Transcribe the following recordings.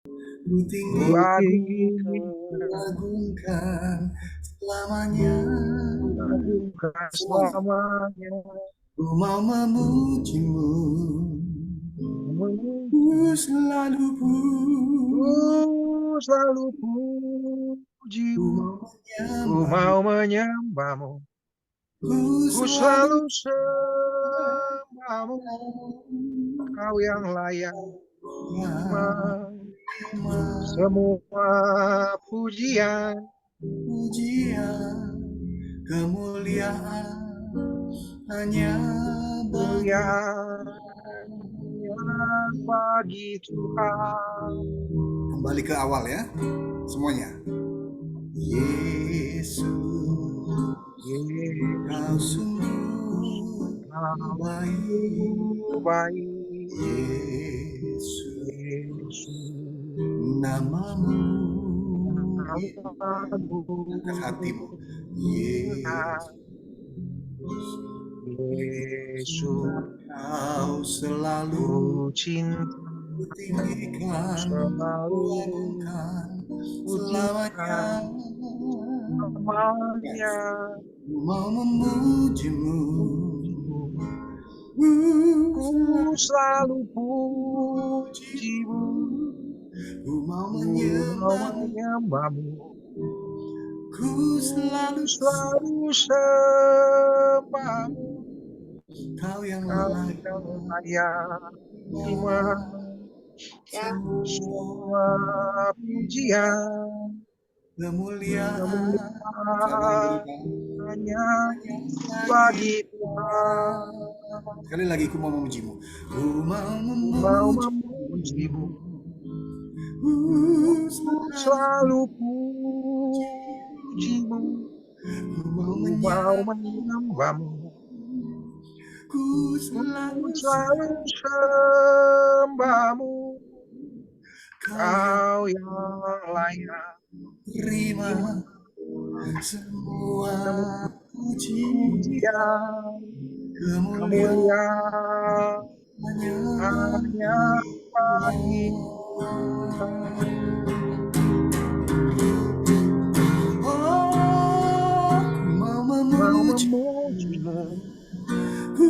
Ku tinggi agungkan selamanya. Agungkan Semuanya. selamanya. Ku mau memujimu. Ku selalu pujimu. Ku menyembahmu. mau menyembahmu. Ku Ku selalu selalu sembahmu. Kau yang layak terima semua pujian. pujian, kemuliaan hanya bagi Bagi Tuhan. Kembali ke awal ya, semuanya. Yesus, Kau sungguh baik. Yesus, namamu angkat hatimu. Yesus, Kau selalu cinta, tinggikan, selalu agungkan selamanya. pujikan namanya. Ku mau memujimu. Ku selalu pujimu. Ku mau Ku menyembahmu. Ku selalu sembahmu. Kau yang layak terima semua pujian. Kemuliaan hanya bagi Tuhan. Sekali lagi ku mau memujimu. Ku mau memujimu. Ku selalu pujimu. Ku mau menyembahmu. Ku selalu sembahmu. Kau yang layak terima semua pujian. Kemuliaan hanya bagi mau memujimu. Ku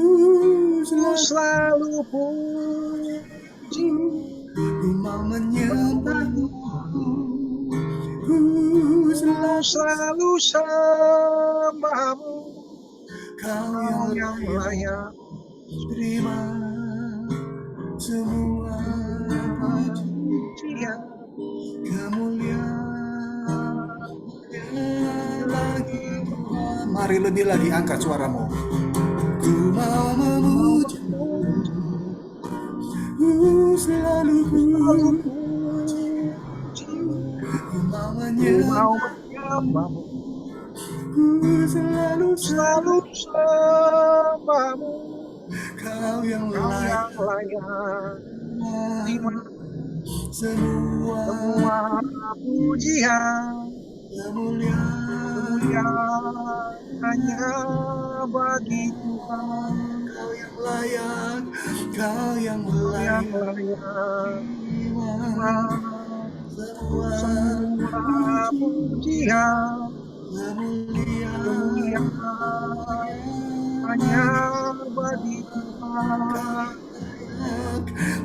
selalu pujimu. Ku mau menyembahmu. Ku selalu sembahmu. Kau yang layak terima semua pujian, kemuliaan bagi Tuhan. Mari lebih lagi angkat suaramu. Ku mau memujimu. Ku selalu pujimu. Ku mau menyembahmu. Ku selalu sembahmu. Kau yang layak terima semua pujian. Kemuliaan hanya bagi Tuhan. Kau yang layak, Kau yang layak terima semua pujian. Kemuliaan hanya bagi Tuhan.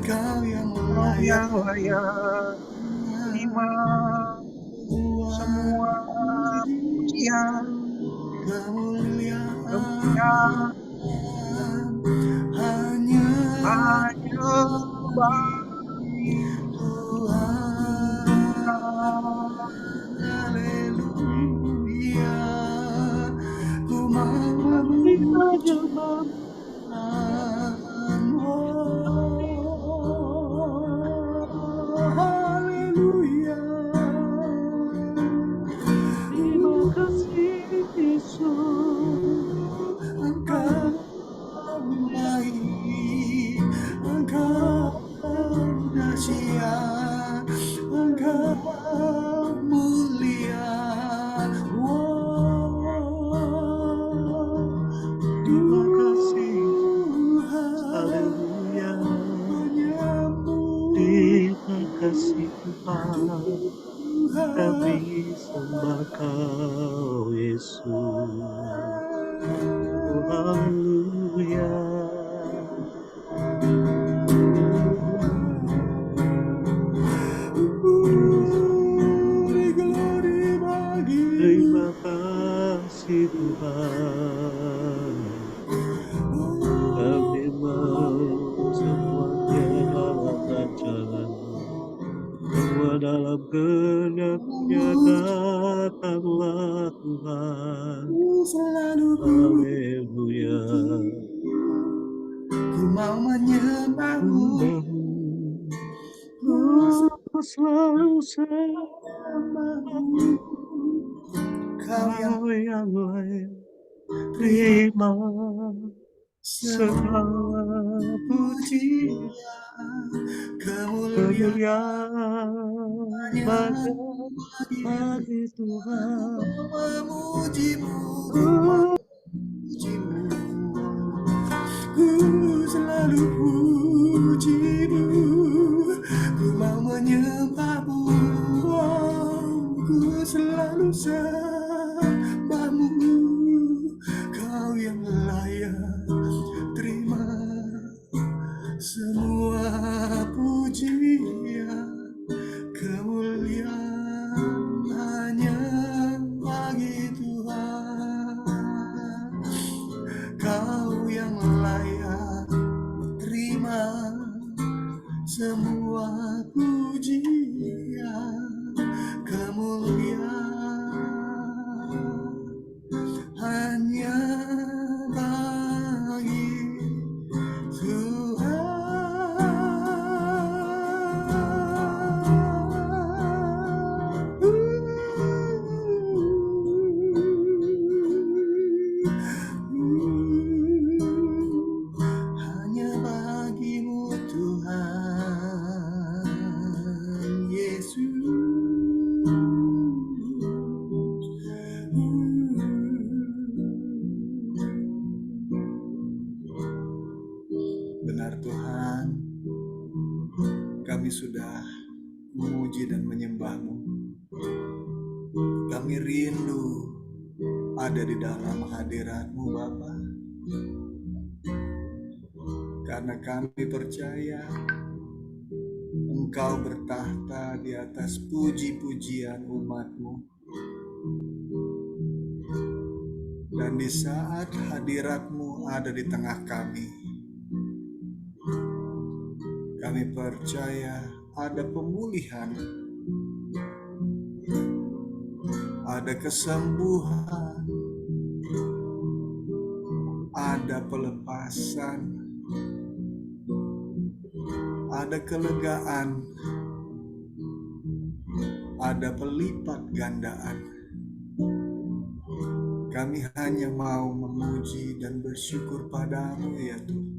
Kau yang layak terima semua pujian. Kemuliaan hanya bagi Tuhan. Haleluya. Ku mau memujimu. Haleluya. Terima kasih Yesus. Engkau baik, Engkau dahsyat, Engkau mulia. Terima kasih. Haleluya. Terima kasih. Tuhan, kami sembah Kau Yesus. Oh, haleluya. Glory bagi Terima kasih Tuhan. Kami mau semuanya dalam rancangan-Mu. Semua dalam kehendaknya datanglah Tuhan. selalu Haleluya. ku mau menyembahmu. Ku selalu sembahmu. Kau yang Kau yang layak terima segala puji kemuliaan bagi Tuhan. memujimu, memujimu. Ku selalu pujimu, ku mau menyembahmu. Ku selalu sembahmu. Kau yang layak terima semua pujian, kemuliaan hanya bagi Tuhan. Kau yang layak terima semua pujian, kemuliaan hanya bagi hanya bagimu Tuhan Yesus. Benar Tuhan, kami sudah memuji dan menyembah-Mu. Kami rindu ada di dalam hadirat-Mu Bapa. Karena kami percaya Engkau bertahta di atas puji-pujian umat-Mu. Dan di saat hadirat-Mu ada di tengah kami percaya ada pemulihan, ada kesembuhan, ada pelepasan, ada kelegaan, ada pelipat gandaan. Kami hanya mau memuji dan bersyukur padamu ya Tuhan.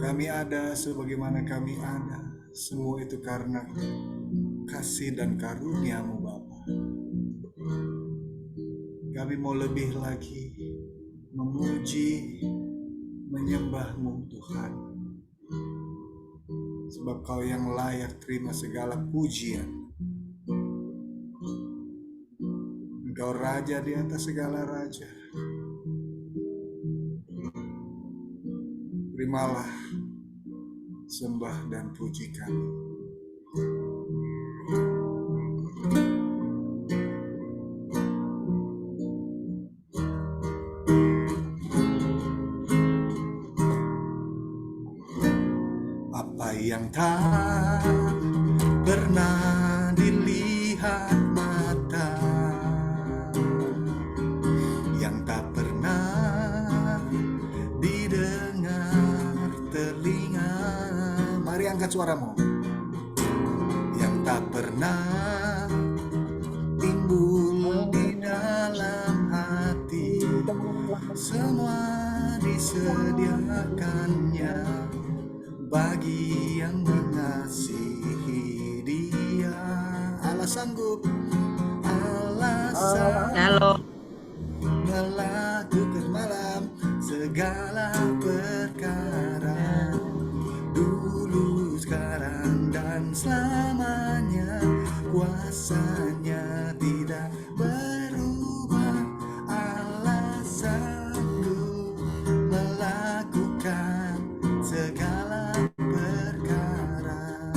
Kami ada sebagaimana kami ada, semua itu karena kasih dan karunia-Mu Bapa. Kami mau lebih lagi memuji, menyembah-Mu Tuhan. Sebab Kau yang layak terima segala pujian. Engkau Raja di atas segala raja. Terimalah sembah dan puji kami. Apa yang tak pernah dilihat mata, yang tak pernah didengar telinga. Mari angkat suaramu. Yang tak pernah timbul di dalam hati, semua disediakannya bagi yang mengasihi Dia. Allah sanggup, Allah sanggup melakukan malam segala perkara, dulu sekarang selamanya. Kuasanya tidak berubah. Allah sanggup melakukan segala perkara,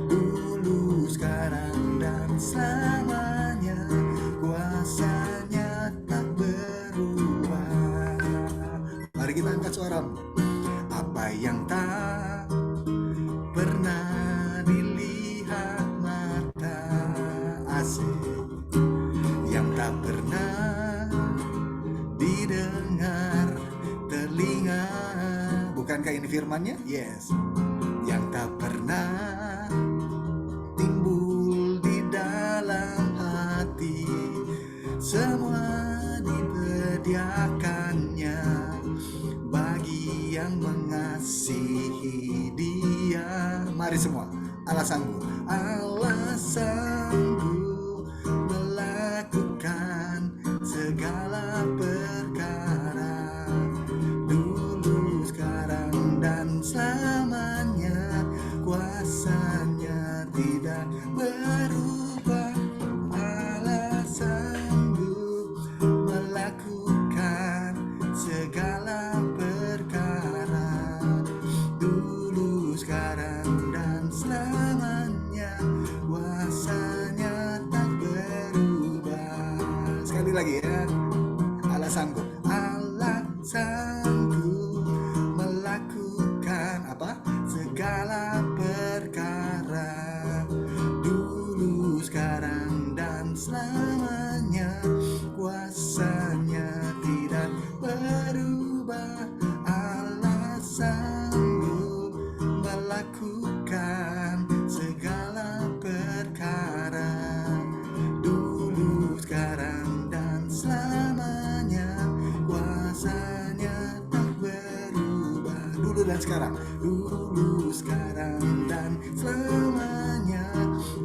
dulu, sekarang, dan selamanya. Kuasanya tak berubah. Mari kita angkat suara. Apa yang tak pernah dilihat mata, asik, yang tak pernah didengar telinga. Bukankah ini firman-Nya? Yes. Yang tak pernah timbul di dalam hati, semua disediakannya bagi yang mengasihi Dia. Mari semua, Allah sanggup. Allah sanggup melakukan segala perkara, dulu, sekarang, dan selamanya. Kuasanya tidak berubah. Allah sanggup melakukan segala perkara, dulu, sekarang, dan selamanya. Kuasanya tak berubah. Sekali lagi ya. Allah sanggup. Allah sanggup melakukan apa? Segala perkara, dulu, sekarang, dan selamanya. Kuasanya tidak berubah. Allah sanggup melakukan segala perkara, dulu, sekarang, dan selamanya. Kuasanya tak berubah. Dulu dan sekarang, dulu, sekarang, dan selamanya.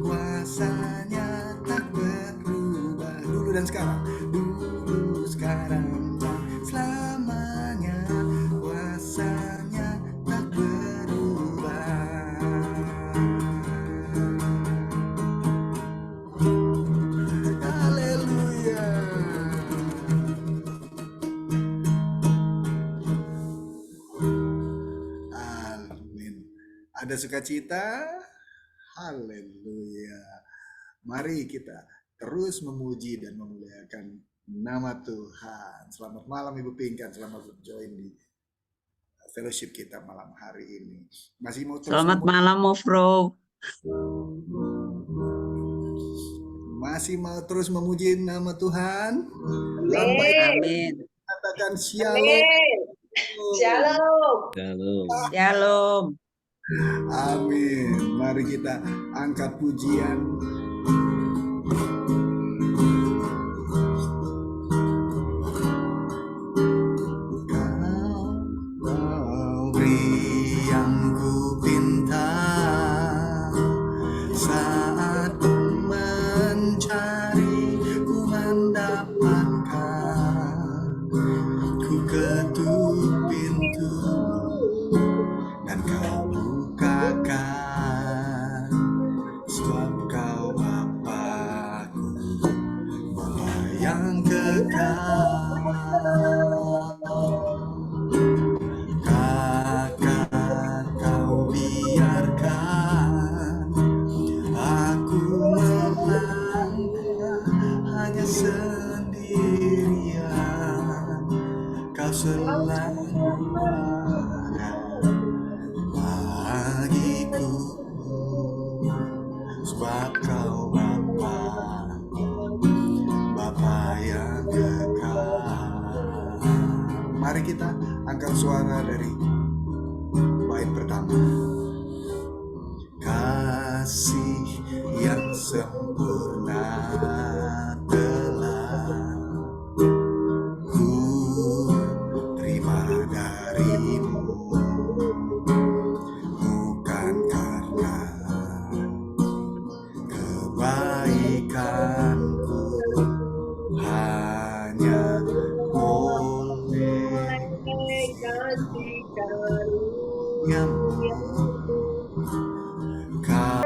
Kuasanya tak berubah. Dulu dan sekarang, dulu, sekarang, dan selamanya. Kuasanya tak berubah. Haleluya. Amin. Ada sukacita? Haleluya. Mari kita terus memuji dan memuliakan nama Tuhan. Selamat malam Ibu Pinkan, selamat join di fellowship kita malam hari ini. Masih mau terus Selamat malam, Mofro. masih mau terus memuji nama Tuhan? Amin. Katakan shalom. Shalom. Shalom. Amin. Mari kita angkat pujian. Kau beri yang ku pinta saat ku mencari, ku mendapatkan. Ku ketuk pintu dan kau bukakan, sebab kau Bapa-Ku, Bapa yang kekal. Takkan kau biarkan aku melangkah hanya sendirian. Kau selalu ada bagiku, sebab kau Bapa yang kekal. Mari kita angkat suara dari bait pertama. Kasih yang sempurna telah ku terima darimu, bukan karena kebaikanku, hanya oleh kasih karuniamu. Kau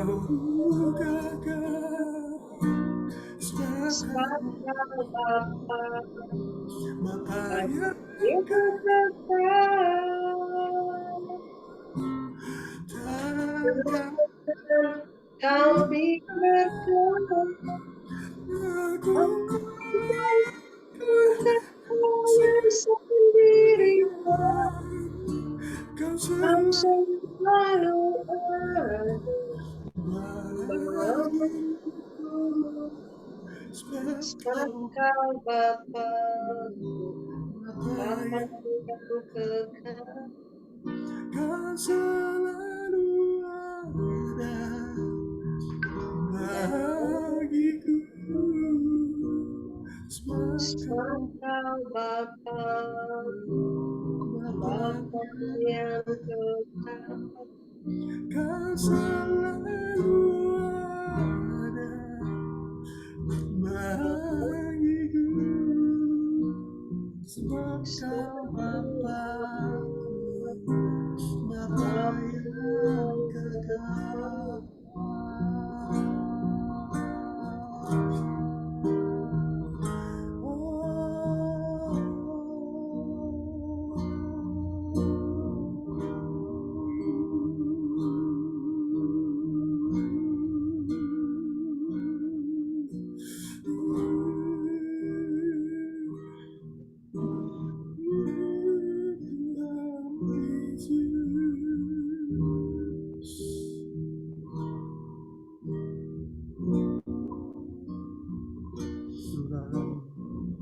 Sebab Kau Bapa Bapa itu kekal. Kau biarkan aku yang sendiri, kau kau selalu selalu ada bagiku. Sebab Kau Bapa yang kekal. kau selalu ada bagiku. Sebab Kau Bapa yang kekal. Kau selalu ada bagiku. Sebab kau Bapa yang kekal.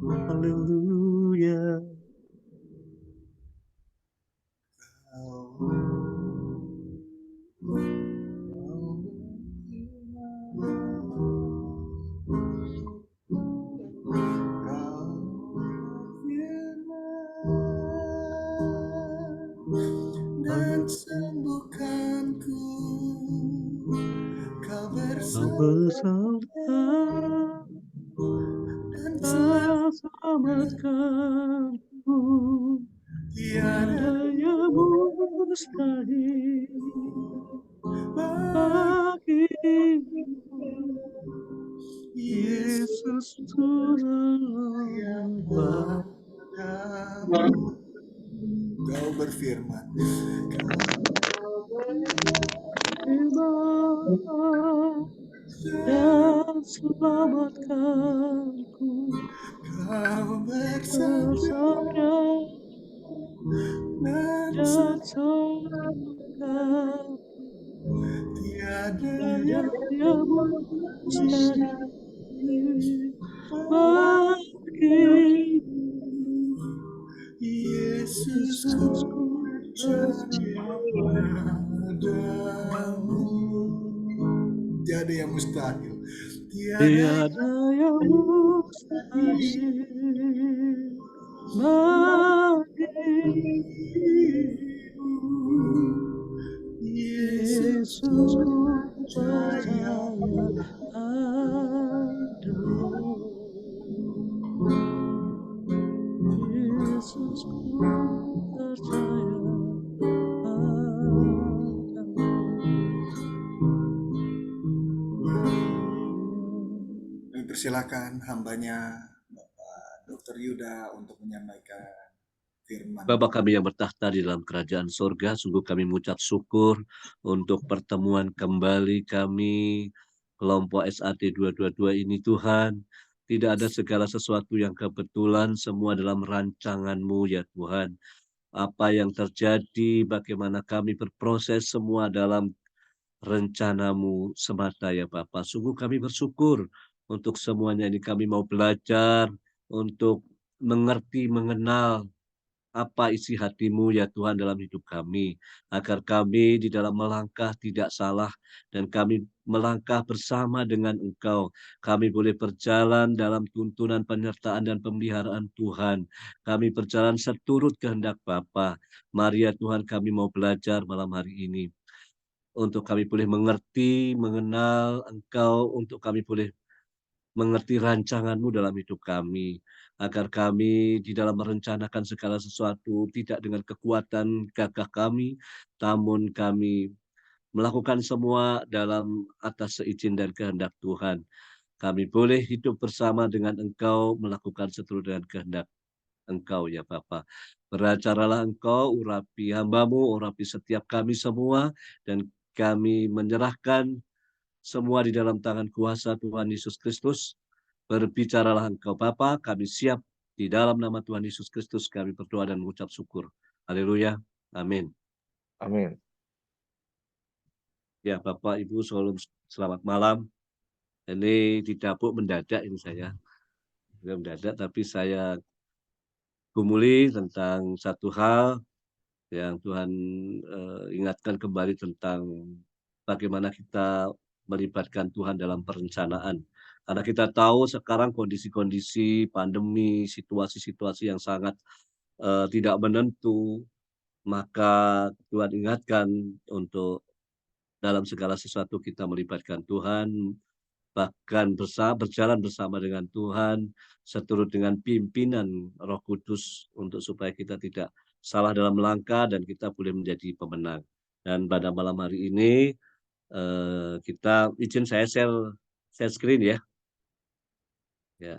Haleluya. Dan sembuhkanku, kau Kau bersama bersabda dan dan selamatkanku. tiada Tiada yang mustahil bagimu. Yesus Tuhan padamu. Kau berfirman, berfirman dan selamatkanku. kau bersabda Bersabda dan dan selamatkanku. tiada Tiada yang yang mustahil bagimu. Yesus Yesus ku ku percaya padamu. Tiada yang mustahil. Tiada Tiada yang mustahil bagimu. Yesus Yesus ku percaya percaya padamu. Yesus ku percaya padamu. Kami persilakan hambanya Bapak Dr. Yuda untuk menyampaikan firman. Bapa kami yang bertahta di dalam kerajaan sorga, sungguh kami mengucap syukur untuk pertemuan kembali kami kelompok SAT 222 ini Tuhan. Tidak ada segala sesuatu yang kebetulan, semua dalam rancangan-Mu ya Tuhan. Apa yang terjadi, bagaimana kami berproses, semua dalam rencana-Mu semata ya Bapa. Sungguh kami bersyukur untuk semuanya ini, kami mau belajar untuk mengerti, mengenal apa isi hati-Mu ya Tuhan dalam hidup kami, agar kami di dalam melangkah tidak salah, dan kami melangkah bersama dengan Engkau. Kami boleh berjalan dalam tuntunan penyertaan dan pemeliharaan Tuhan. Kami berjalan seturut kehendak Bapa. Mari ya Tuhan, kami mau belajar malam hari ini, untuk kami boleh mengerti, mengenal Engkau, untuk kami boleh mengerti rancangan-Mu dalam hidup kami, agar kami di dalam merencanakan segala sesuatu tidak dengan kekuatan gagah kami, namun kami melakukan semua dalam atas seizin dan kehendak Tuhan. Kami boleh hidup bersama dengan Engkau, melakukan seturut dengan kehendak Engkau ya Bapa. Beracaralah Engkau, urapi hamba-Mu, urapi setiap kami semua, dan kami menyerahkan semua di dalam tangan kuasa Tuhan Yesus Kristus. Berbicaralah Engkau Bapa, kami siap di dalam nama Tuhan Yesus Kristus kami berdoa dan mengucap syukur. Haleluya. Amin. Amin. Ya Bapak Ibu, selamat malam. Ini di dapur mendadak ini saya. Mendadak, tapi saya gumuli tentang satu hal yang Tuhan ingatkan kembali tentang bagaimana kita melibatkan Tuhan dalam perencanaan. Karena kita tahu sekarang kondisi-kondisi pandemi, situasi-situasi yang sangat tidak menentu, maka Tuhan ingatkan untuk dalam segala sesuatu kita melibatkan Tuhan, bahkan berjalan bersama dengan Tuhan, seturut dengan pimpinan Roh Kudus untuk supaya kita tidak salah dalam langkah dan kita boleh menjadi pemenang. Dan pada malam hari ini kita izin saya share screen ya. Ya.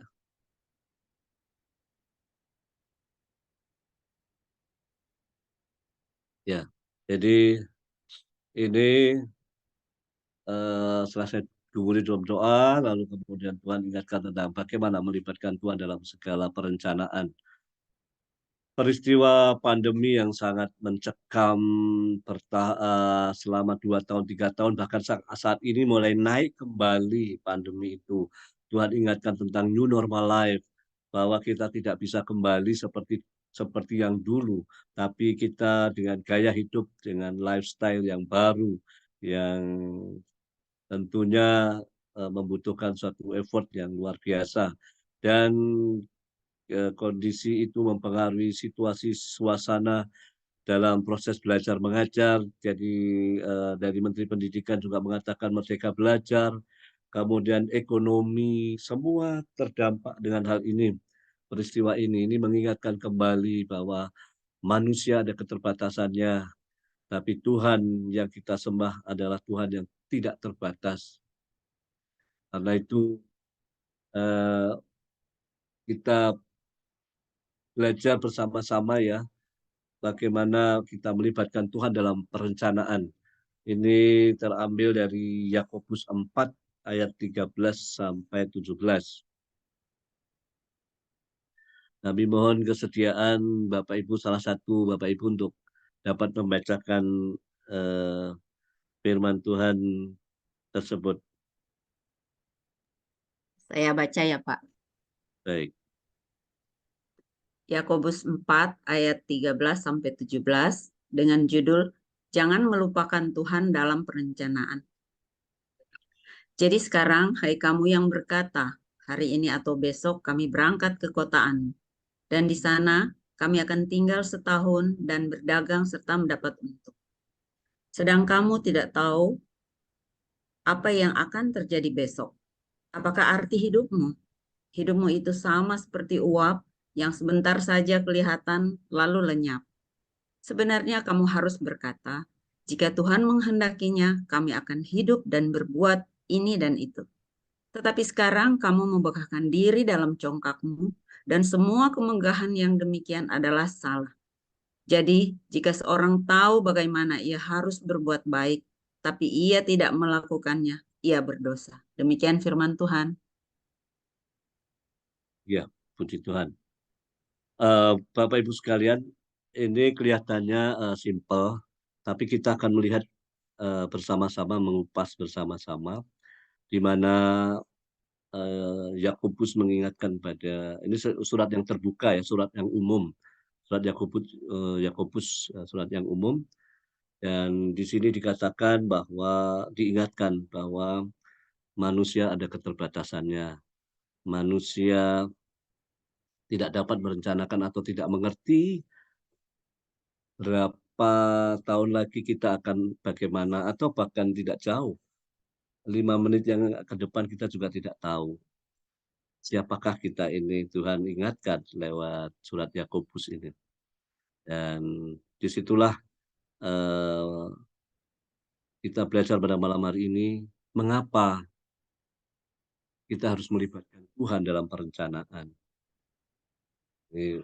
Ya. Jadi ini setelah saya dulu dalam doa, lalu kemudian Tuhan ingatkan tentang bagaimana melibatkan Tuhan dalam segala perencanaan. Peristiwa pandemi yang sangat mencekam selama 2 tahun, 3 tahun, bahkan saat ini mulai naik kembali pandemi itu. Tuhan ingatkan tentang new normal life, bahwa kita tidak bisa kembali seperti yang dulu, tapi kita dengan gaya hidup, dengan lifestyle yang baru, yang tentunya membutuhkan suatu effort yang luar biasa. Dan kondisi itu mempengaruhi situasi suasana dalam proses belajar mengajar. Jadi dari Menteri Pendidikan juga mengatakan merdeka belajar, kemudian ekonomi, semua terdampak dengan hal ini. Peristiwa ini mengingatkan kembali bahwa manusia ada keterbatasannya, tapi Tuhan yang kita sembah adalah Tuhan yang tidak terbatas. Karena itu kita belajar bersama-sama ya, bagaimana kita melibatkan Tuhan dalam perencanaan. Ini terambil dari Yakobus 4 ayat 13 sampai 17. Kami mohon kesediaan Bapak Ibu, salah satu Bapak Ibu untuk dapat membacakan firman Tuhan tersebut. Saya baca ya Pak. Baik. Yakobus 4 ayat 13 sampai 17 dengan judul Jangan melupakan Tuhan dalam perencanaan. Jadi sekarang, hai kamu yang berkata, hari ini atau besok kami berangkat ke kota Anu, dan di sana kami akan tinggal setahun dan berdagang serta mendapat untung. Sedang kamu tidak tahu apa yang akan terjadi besok. Apakah arti hidupmu? Hidupmu itu sama seperti uap yang sebentar saja kelihatan lalu lenyap. Sebenarnya kamu harus berkata, jika Tuhan menghendakinya, kami akan hidup dan berbuat ini dan itu. Tetapi sekarang kamu membekahkan diri dalam congkakmu, dan semua kemegahan yang demikian adalah salah. Jadi, jika seorang tahu bagaimana ia harus berbuat baik, tapi ia tidak melakukannya, ia berdosa. Demikian firman Tuhan. Ya, puji Tuhan. Bapak Ibu sekalian, ini kelihatannya simple, tapi kita akan melihat bersama-sama, mengupas bersama-sama, di mana Yakobus mengingatkan pada, ini surat yang terbuka ya, surat yang umum, surat Yakobus, surat yang umum, dan di sini dikatakan bahwa diingatkan bahwa manusia ada keterbatasannya, manusia tidak dapat merencanakan atau tidak mengerti berapa tahun lagi kita akan bagaimana, atau bahkan tidak jauh. 5 menit yang ke depan kita juga tidak tahu. Siapakah kita ini, Tuhan ingatkan lewat surat Yakobus ini. Dan disitulah kita belajar pada malam hari ini, mengapa kita harus melibatkan Tuhan dalam perencanaan. Ini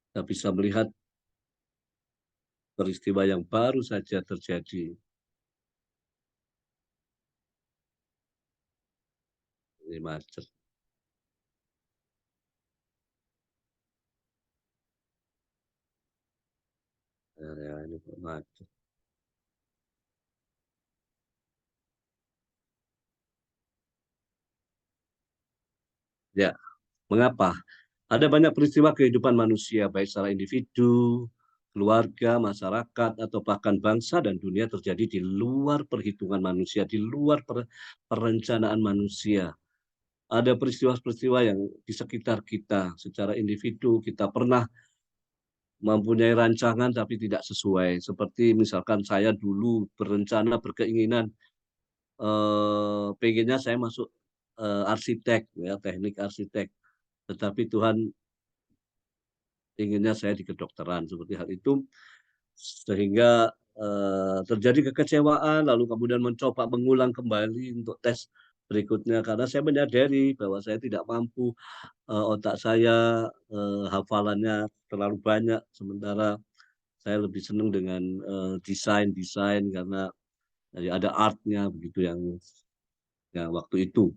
kita bisa melihat peristiwa yang baru saja terjadi. Ini macet. Ya, ini macet. Ya, mengapa? Ada banyak peristiwa kehidupan manusia, baik secara individu, keluarga, masyarakat, atau bahkan bangsa dan dunia terjadi di luar perhitungan manusia, di luar perencanaan manusia. Ada peristiwa-peristiwa yang di sekitar kita, secara individu kita pernah mempunyai rancangan tapi tidak sesuai. Seperti misalkan saya dulu berencana, berkeinginan, pengennya saya masuk arsitek, ya, teknik arsitek. Tetapi Tuhan inginnya saya di kedokteran, seperti hal itu. Sehingga terjadi kekecewaan, lalu kemudian mencoba mengulang kembali untuk tes berikutnya. Karena saya menyadari bahwa saya tidak mampu, otak saya hafalannya terlalu banyak, sementara saya lebih senang dengan desain karena ada artnya begitu yang waktu itu.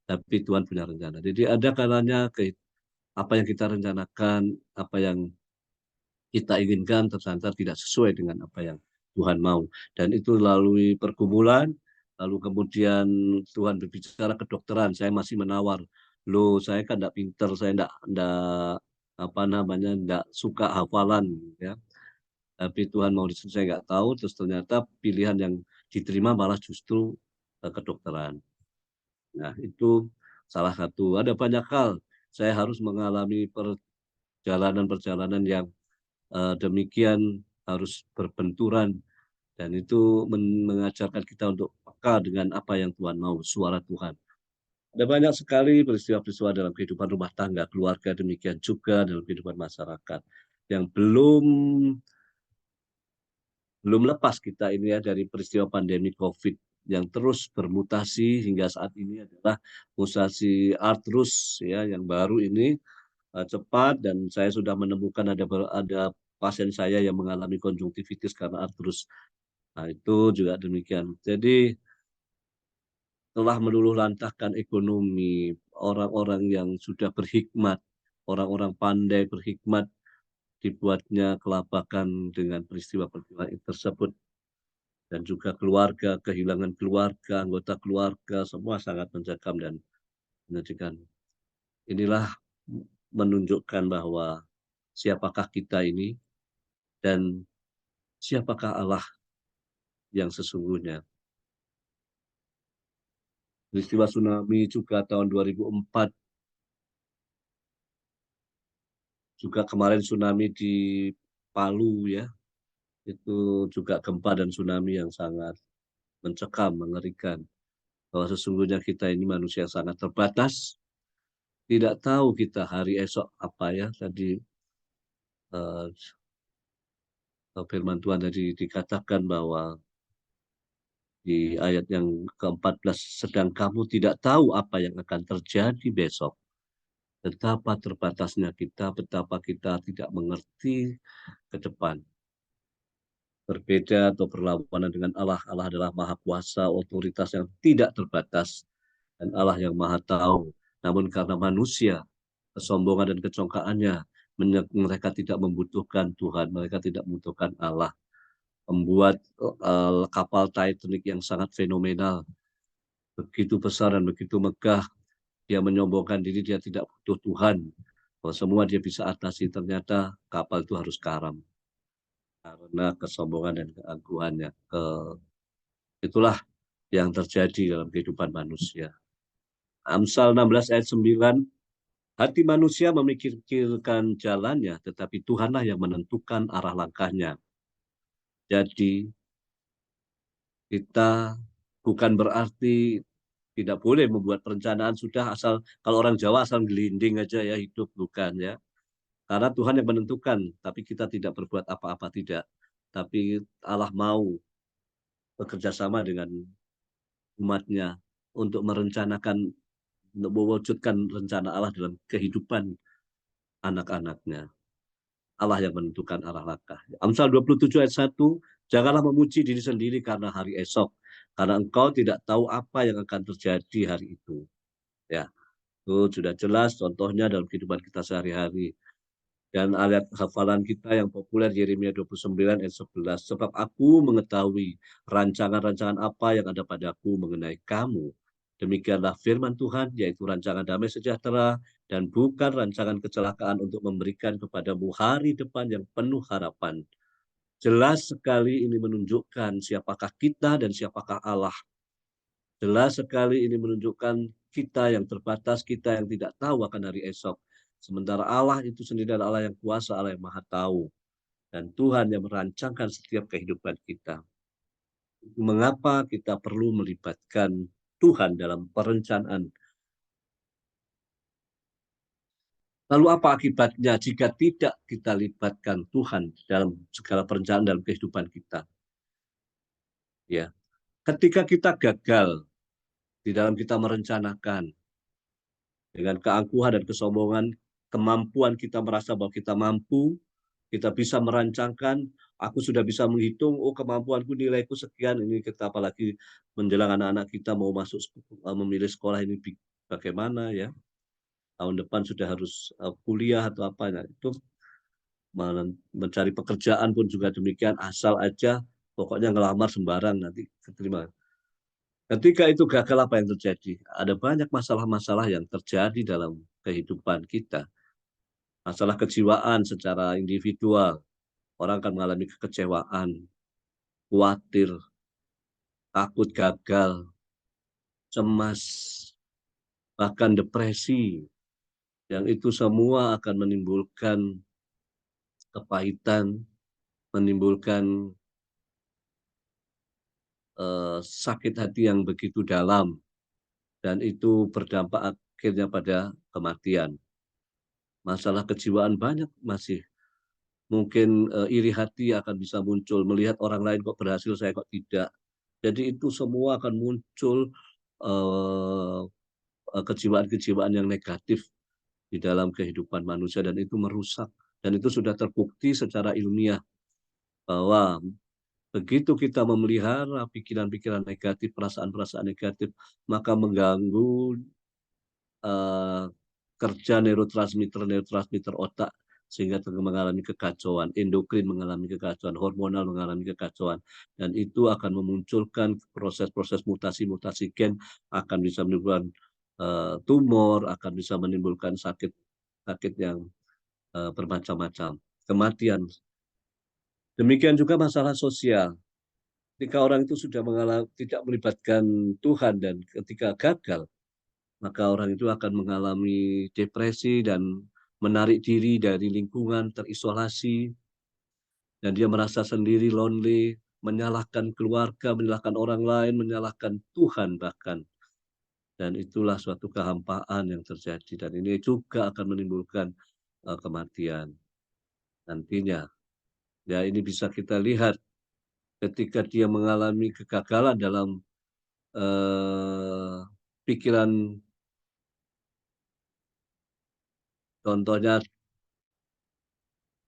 Tapi Tuhan punya rencana. Jadi ada kalanya apa yang kita rencanakan, apa yang kita inginkan ternyata tidak sesuai dengan apa yang Tuhan mau. Dan itu melalui pergumulan, lalu kemudian Tuhan berbicara kedokteran, saya masih menawar. Loh, saya kan tidak pinter, saya tidak suka hafalan, ya. Tapi Tuhan mau disitu saya nggak tahu, terus ternyata pilihan yang diterima malah justru kedokteran. Nah, itu salah satu. Ada banyak hal. Saya harus mengalami perjalanan-perjalanan yang demikian, harus berbenturan, dan itu mengajarkan kita untuk peka dengan apa yang Tuhan mau, suara Tuhan. Ada banyak sekali peristiwa-peristiwa dalam kehidupan rumah tangga, keluarga, demikian juga dalam kehidupan masyarakat yang belum lepas kita ini ya dari peristiwa pandemi COVID yang terus bermutasi hingga saat ini adalah mutasi artrus, ya, yang baru ini cepat, dan saya sudah menemukan ada pasien saya yang mengalami konjungtivitis karena artrus. Nah, itu juga demikian. Jadi telah meluluhlantahkan ekonomi, orang-orang yang sudah berhikmat, orang-orang pandai berhikmat, dibuatnya kelabakan dengan peristiwa-peristiwa tersebut. Dan juga keluarga, kehilangan keluarga, anggota keluarga, semua sangat mencekam dan menyedihkan. Inilah menunjukkan bahwa siapakah kita ini dan siapakah Allah yang sesungguhnya. Peristiwa tsunami juga tahun 2004, juga kemarin tsunami di Palu, ya, itu juga gempa dan tsunami yang sangat mencekam, mengerikan. Bahwa sesungguhnya kita ini manusia yang sangat terbatas, tidak tahu kita hari esok apa, ya. Tadi firman Tuhan tadi dikatakan bahwa di ayat yang ke-14, sedang kamu tidak tahu apa yang akan terjadi besok. Betapa terbatasnya kita, betapa kita tidak mengerti ke depan. Berbeda atau berlawanan dengan Allah. Allah adalah maha kuasa, otoritas yang tidak terbatas, dan Allah yang maha tahu. Namun karena manusia, kesombongan dan kecongkaannya, mereka tidak membutuhkan Tuhan, mereka tidak membutuhkan Allah. Membuat kapal Titanic yang sangat fenomenal, begitu besar dan begitu megah. Dia menyombongkan diri, dia tidak butuh Tuhan, bahwa semua dia bisa atasi. Ternyata kapal itu harus karam karena kesombongan dan keagungannya. Itulah yang terjadi dalam kehidupan manusia. Amsal 16 ayat 9, hati manusia memikirkan jalannya, tetapi Tuhanlah yang menentukan arah langkahnya. Jadi kita bukan berarti tidak boleh membuat perencanaan, sudah asal, kalau orang Jawa asal gelinding aja ya hidup, bukan, ya. Karena Tuhan yang menentukan, tapi kita tidak berbuat apa-apa, tidak. tapi Allah mau bekerja sama dengan umatnya untuk merencanakan, untuk mewujudkan rencana Allah dalam kehidupan anak-anaknya. Allah yang menentukan arah langkah. Amsal 27 ayat 1, janganlah memuji diri sendiri karena hari esok, karena engkau tidak tahu apa yang akan terjadi hari itu. Ya, itu sudah jelas contohnya dalam kehidupan kita sehari-hari. Dan ayat hafalan kita yang populer Yeremia 29 ayat 11, sebab aku mengetahui rancangan-rancangan apa yang ada padaku mengenai kamu. Demikianlah firman Tuhan, yaitu rancangan damai sejahtera dan bukan rancangan kecelakaan, untuk memberikan kepadamu hari depan yang penuh harapan. Jelas sekali ini menunjukkan siapakah kita dan siapakah Allah. Jelas sekali ini menunjukkan kita yang terbatas, kita yang tidak tahu akan hari esok. Sementara Allah itu sendiri adalah Allah yang kuasa, Allah yang maha tahu. Dan Tuhan yang merancangkan setiap kehidupan kita. Mengapa kita perlu melibatkan Tuhan dalam perencanaan? Lalu apa akibatnya jika tidak kita libatkan Tuhan dalam segala perencanaan dalam kehidupan kita? Ya, ketika kita gagal di dalam kita merencanakan, dengan keangkuhan dan kesombongan, kemampuan kita merasa bahwa kita mampu, kita bisa merancangkan, aku sudah bisa menghitung, oh kemampuanku, nilaiku sekian, ini kita apalagi menjelang anak-anak kita mau masuk memilih sekolah ini bagaimana ya, tahun depan sudah harus kuliah atau apa, nah, itu mencari pekerjaan pun juga demikian, asal aja pokoknya ngelamar sembarang nanti keterima. Ketika itu gagal, apa yang terjadi? Ada banyak masalah-masalah yang terjadi dalam kehidupan kita. Masalah kejiwaan secara individual. Orang akan mengalami kekecewaan, khawatir, takut gagal, cemas, bahkan depresi. Yang itu semua akan menimbulkan kepahitan, menimbulkan sakit hati yang begitu dalam. Dan itu berdampak akhirnya pada kematian. Masalah kejiwaan banyak masih. Mungkin iri hati akan bisa muncul, melihat orang lain kok berhasil, saya kok tidak. Jadi itu semua akan muncul kejiwaan-kejiwaan yang negatif di dalam kehidupan manusia, dan itu merusak. Dan itu sudah terbukti secara ilmiah bahwa begitu kita memelihara pikiran-pikiran negatif, perasaan-perasaan negatif, maka mengganggu kerja neurotransmitter otak, sehingga mengalami kekacauan, endokrin mengalami kekacauan, hormonal mengalami kekacauan, dan itu akan memunculkan proses-proses mutasi-mutasi gen, akan bisa menimbulkan tumor, akan bisa menimbulkan sakit yang bermacam-macam, kematian. Demikian juga masalah sosial. Ketika orang itu sudah tidak melibatkan Tuhan dan ketika gagal, maka orang itu akan mengalami depresi dan menarik diri dari lingkungan, terisolasi, dan dia merasa sendiri, lonely, menyalahkan keluarga, menyalahkan orang lain, menyalahkan Tuhan bahkan. Dan itulah suatu kehampaan yang terjadi, dan ini juga akan menimbulkan kematian nantinya. Ya, ini bisa kita lihat ketika dia mengalami kegagalan dalam pikiran. Contohnya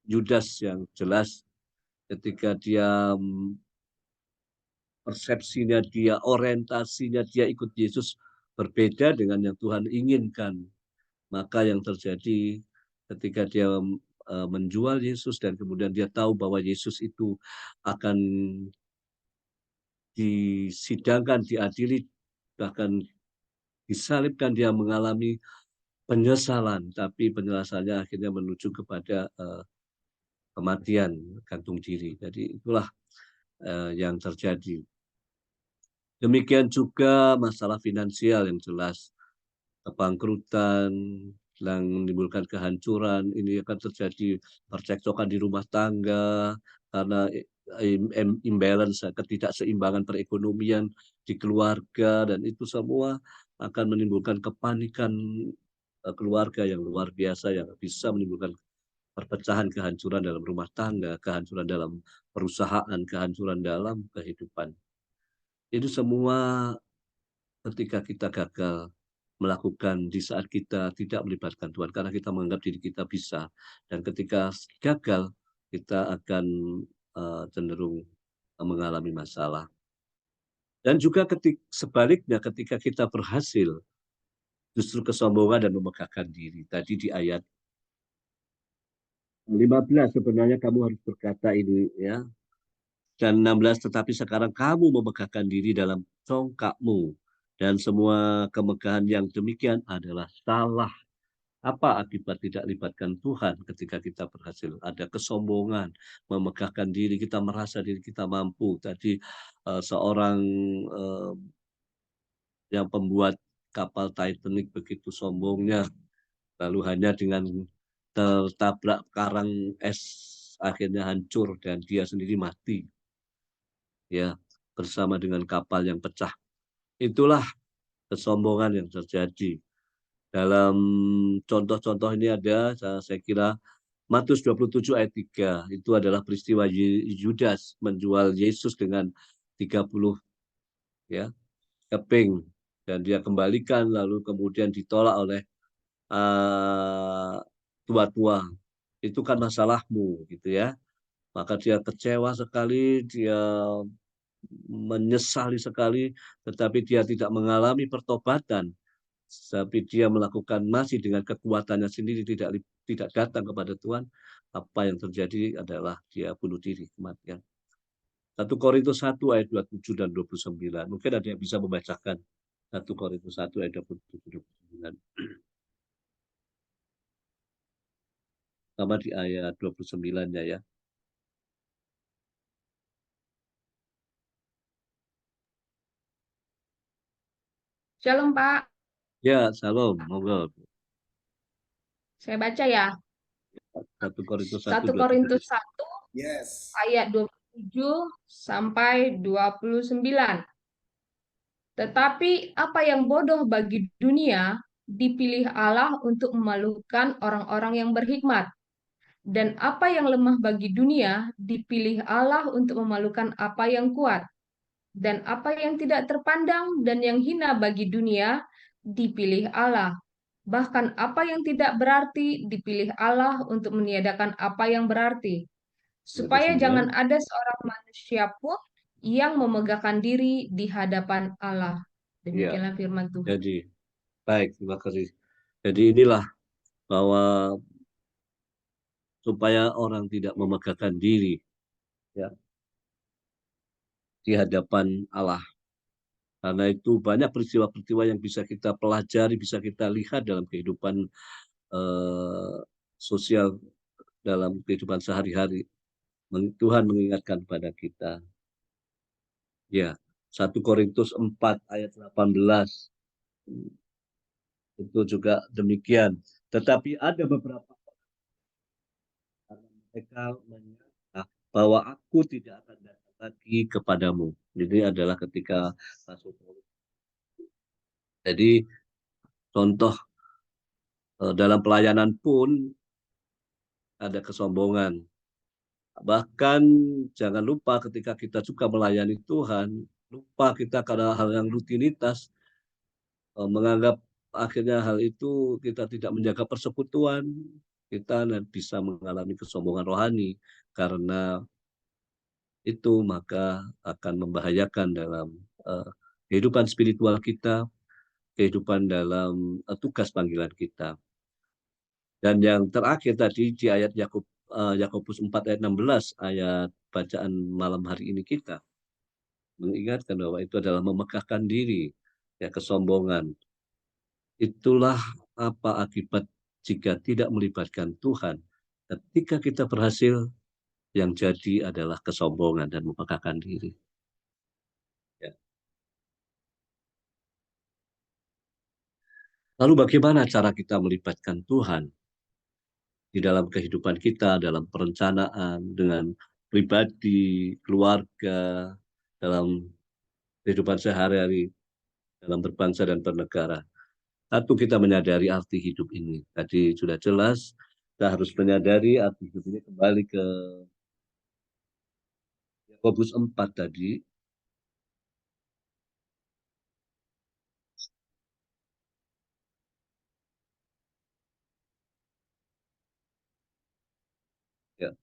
Yudas yang jelas, ketika dia persepsinya dia, orientasinya dia ikut Yesus berbeda dengan yang Tuhan inginkan. Maka yang terjadi ketika dia menjual Yesus, dan kemudian dia tahu bahwa Yesus itu akan disidangkan, diadili, bahkan disalibkan, dia mengalami penyesalan, tapi penjelasannya akhirnya menuju kepada kematian, gantung diri. Jadi itulah yang terjadi. Demikian juga masalah finansial yang jelas, kebangkrutan yang menimbulkan kehancuran, ini akan terjadi percekcokan di rumah tangga karena imbalance, ketidakseimbangan perekonomian di keluarga, dan itu semua akan menimbulkan kepanikan keluarga yang luar biasa, yang bisa menimbulkan perpecahan, kehancuran dalam rumah tangga, kehancuran dalam perusahaan, kehancuran dalam kehidupan. Itu semua ketika kita gagal melakukan di saat kita tidak melibatkan Tuhan, karena kita menganggap diri kita bisa. Dan ketika gagal, kita akan cenderung mengalami masalah. Dan juga sebaliknya ketika kita berhasil, justru kesombongan dan memegahkan diri. Tadi di ayat 15 sebenarnya kamu harus berkata ini ya. Dan 16, tetapi sekarang kamu memegahkan diri dalam congkakmu. Dan semua kemegahan yang demikian adalah salah. Apa akibat tidak libatkan Tuhan ketika kita berhasil? Ada kesombongan, memegahkan diri, kita merasa diri kita mampu. Tadi seorang yang pembuat kapal Titanic begitu sombongnya, lalu hanya dengan tertabrak karang es akhirnya hancur dan dia sendiri mati. Ya, bersama dengan kapal yang pecah. Itulah kesombongan yang terjadi. Dalam contoh-contoh ini ada, saya kira Matius 27 ayat 3, itu adalah peristiwa Yudas menjual Yesus dengan 30 ya, keping, dan dia kembalikan lalu kemudian ditolak oleh tua-tua. Itu kan masalahmu gitu ya. Maka dia kecewa sekali, dia menyesali sekali, tetapi dia tidak mengalami pertobatan. Tapi dia melakukan masih dengan kekuatannya sendiri, tidak datang kepada Tuhan. Apa yang terjadi adalah dia bunuh diri, kematian. 1 Korintus 1 ayat 27 dan 29. Mungkin ada yang bisa membacakan 1 Korintus 1 ayat 27 dan 29. Sama di ayat 29-nya ya. Shalom Pak, Ya, salam, monggo. saya baca ya. 1 Korintus 1 1 Korintus 1 Yes. ayat 27 sampai 29. Tetapi apa yang bodoh bagi dunia dipilih Allah untuk memalukan orang-orang yang berhikmat. Dan apa yang lemah bagi dunia dipilih Allah untuk memalukan apa yang kuat. Dan apa yang tidak terpandang dan yang hina bagi dunia dipilih Allah. Bahkan apa yang tidak berarti dipilih Allah untuk meniadakan apa yang berarti. Supaya 29. jangan ada seorang manusia pun yang memegahkan diri di hadapan Allah. Demikianlah firman Tuhan. Jadi, baik, terima kasih. Jadi inilah bahwa supaya orang tidak memegahkan diri ya, di hadapan Allah. Karena itu banyak peristiwa-peristiwa yang bisa kita pelajari, bisa kita lihat dalam kehidupan sosial, dalam kehidupan sehari-hari. Tuhan mengingatkan pada kita. Ya, 1 Korintus 4 ayat 18. Itu juga demikian. Tetapi ada beberapa orang mereka menyangka bahwa aku tidak akan datang lagi kepadamu. Ini adalah ketika Rasul Paulus. Jadi contoh dalam pelayanan pun ada kesombongan. Bahkan jangan lupa ketika kita juga melayani Tuhan, lupa kita karena hal yang rutinitas, menganggap akhirnya hal itu kita tidak menjaga persekutuan, kita bisa mengalami kesombongan rohani. Karena itu maka akan membahayakan dalam kehidupan spiritual kita, kehidupan dalam tugas panggilan kita. Dan yang terakhir tadi di ayat Yakobus 4 ayat 16, ayat bacaan malam hari ini kita mengingatkan bahwa itu adalah memegahkan diri, ya, kesombongan. Itulah apa akibat jika tidak melibatkan Tuhan. Ketika kita berhasil, yang jadi adalah kesombongan dan memegahkan diri. Ya. Lalu bagaimana cara kita melibatkan Tuhan di dalam kehidupan kita, dalam perencanaan, dengan pribadi, keluarga, dalam kehidupan sehari-hari, dalam berbangsa dan bernegara? Satu, kita menyadari arti hidup ini. Tadi sudah jelas, Kita harus menyadari arti hidup ini kembali ke Yakobus 4 tadi. Ya.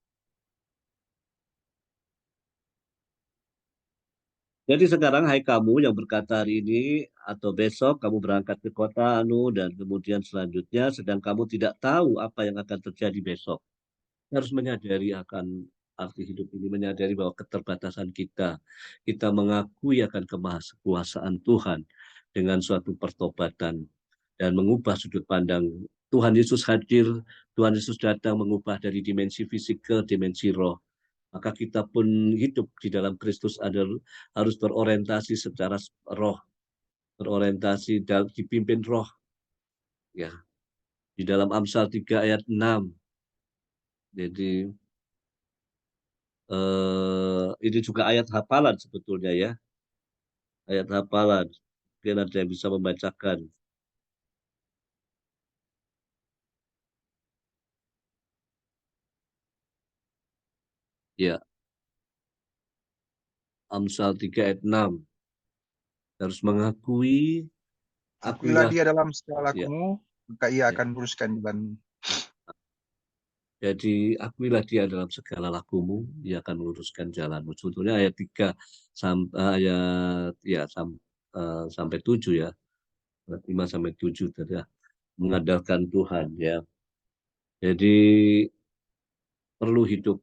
Jadi sekarang hai kamu yang berkata hari ini atau besok kamu berangkat ke kota anu dan kemudian selanjutnya sedang kamu tidak tahu apa yang akan terjadi besok. Kita harus menyadari akan arti hidup ini, menyadari bahwa keterbatasan kita mengakui akan kemahaskuasaan Tuhan dengan suatu pertobatan dan mengubah sudut pandang. Tuhan Yesus hadir, Tuhan Yesus datang mengubah dari dimensi fisik ke dimensi roh. Maka kita pun hidup di dalam Kristus harus berorientasi secara roh, berorientasi dipimpin roh. Ya, di dalam Amsal 3 ayat 6. Jadi ini juga ayat hafalan sebetulnya ya. Ayat hafalan. Mungkin ada yang bisa membacakan. Ya. Amsal 3 ayat 6. Harus mengakui, Akuilah dia dalam ya. segala lakumu, maka ia akan meluruskan jalanmu. Jadi akuilah dia dalam segala lakumu, dia akan meluruskan jalanmu. Sebetulnya ayat 3 sampai 7 ya. 5 sampai 7 tadi mengandalkan Tuhan ya. Jadi perlu hidup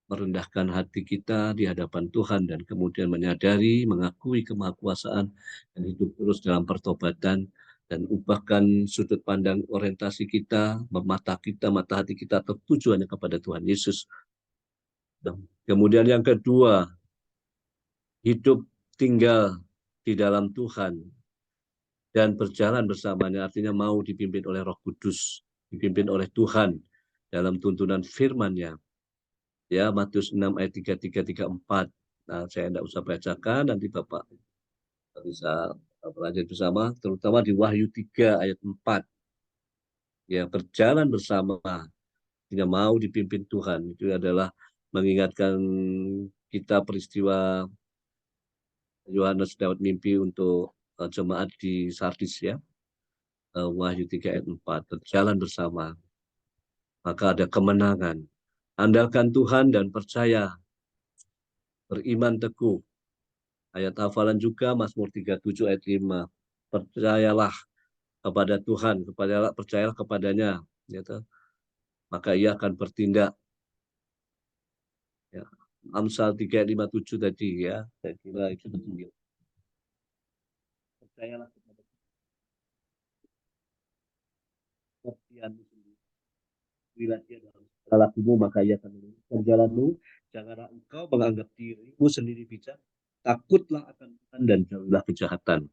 merendahkan hati kita di hadapan Tuhan dan kemudian menyadari, mengakui kemahakuasaan dan hidup terus dalam pertobatan dan ubahkan sudut pandang orientasi kita, mata hati kita tertujuannya kepada Tuhan Yesus. Kemudian yang kedua, hidup tinggal di dalam Tuhan dan berjalan bersamanya, artinya mau dipimpin oleh Roh Kudus, dipimpin oleh Tuhan dalam tuntunan firman-Nya. Ya, Matius 6 ayat 33-34. Nah, saya tidak usah bacakan, nanti Bapak bisa belajar bersama, terutama di Wahyu 3 ayat 4. Ya, berjalan bersama, hingga mau dipimpin Tuhan. Itu adalah mengingatkan kita peristiwa Yohanes dapat mimpi untuk jemaat di Sardis ya. Wahyu 3 ayat 4. Berjalan bersama. Maka ada kemenangan. Andalkan Tuhan dan percaya. Beriman teguh. Ayat hafalan juga Mazmur 37 ayat 5. Percayalah kepada Tuhan, percayalah kepadanya, ya, maka ia akan bertindak. Ya. Amsal 3 ayat 5-7 tadi ya, saya kira itu betul. Percayalah kepada Tuhan sendiri. Bila dia dalam segala lakumu, maka ia akan meluruskan jalanmu. Janganlah engkau menganggap dirimu sendiri bijak. Takutlah akan Tuhan dan jauhilah kejahatan.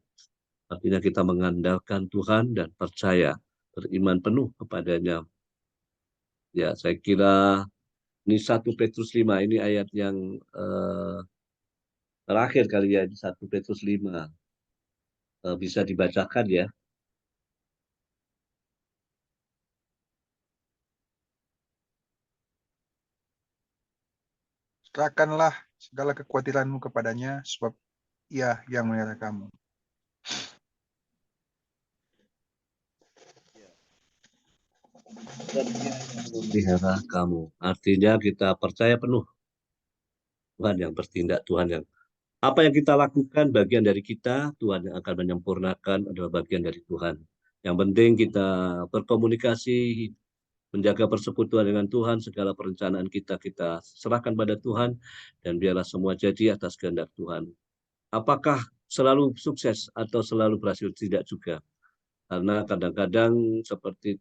Artinya kita mengandalkan Tuhan dan percaya, beriman penuh kepadanya. Ya, saya kira ini 1 Petrus 5, ini ayat yang terakhir kali ya, 1 Petrus 5. Bisa dibacakan ya. Serahkanlah segala kekhawatiranmu kepadanya, sebab ia yang memelihara kamu. Dan dia yang memelihara kamu. Artinya kita percaya penuh Tuhan yang bertindak, Tuhan yang apa yang kita lakukan bagian dari kita, Tuhan yang akan menyempurnakan adalah bagian dari Tuhan. Yang penting kita berkomunikasi, menjaga persekutuan dengan Tuhan, segala perencanaan kita serahkan pada Tuhan, dan biarlah semua jadi atas kehendak Tuhan. Apakah selalu sukses atau selalu berhasil? Tidak juga. Karena kadang-kadang seperti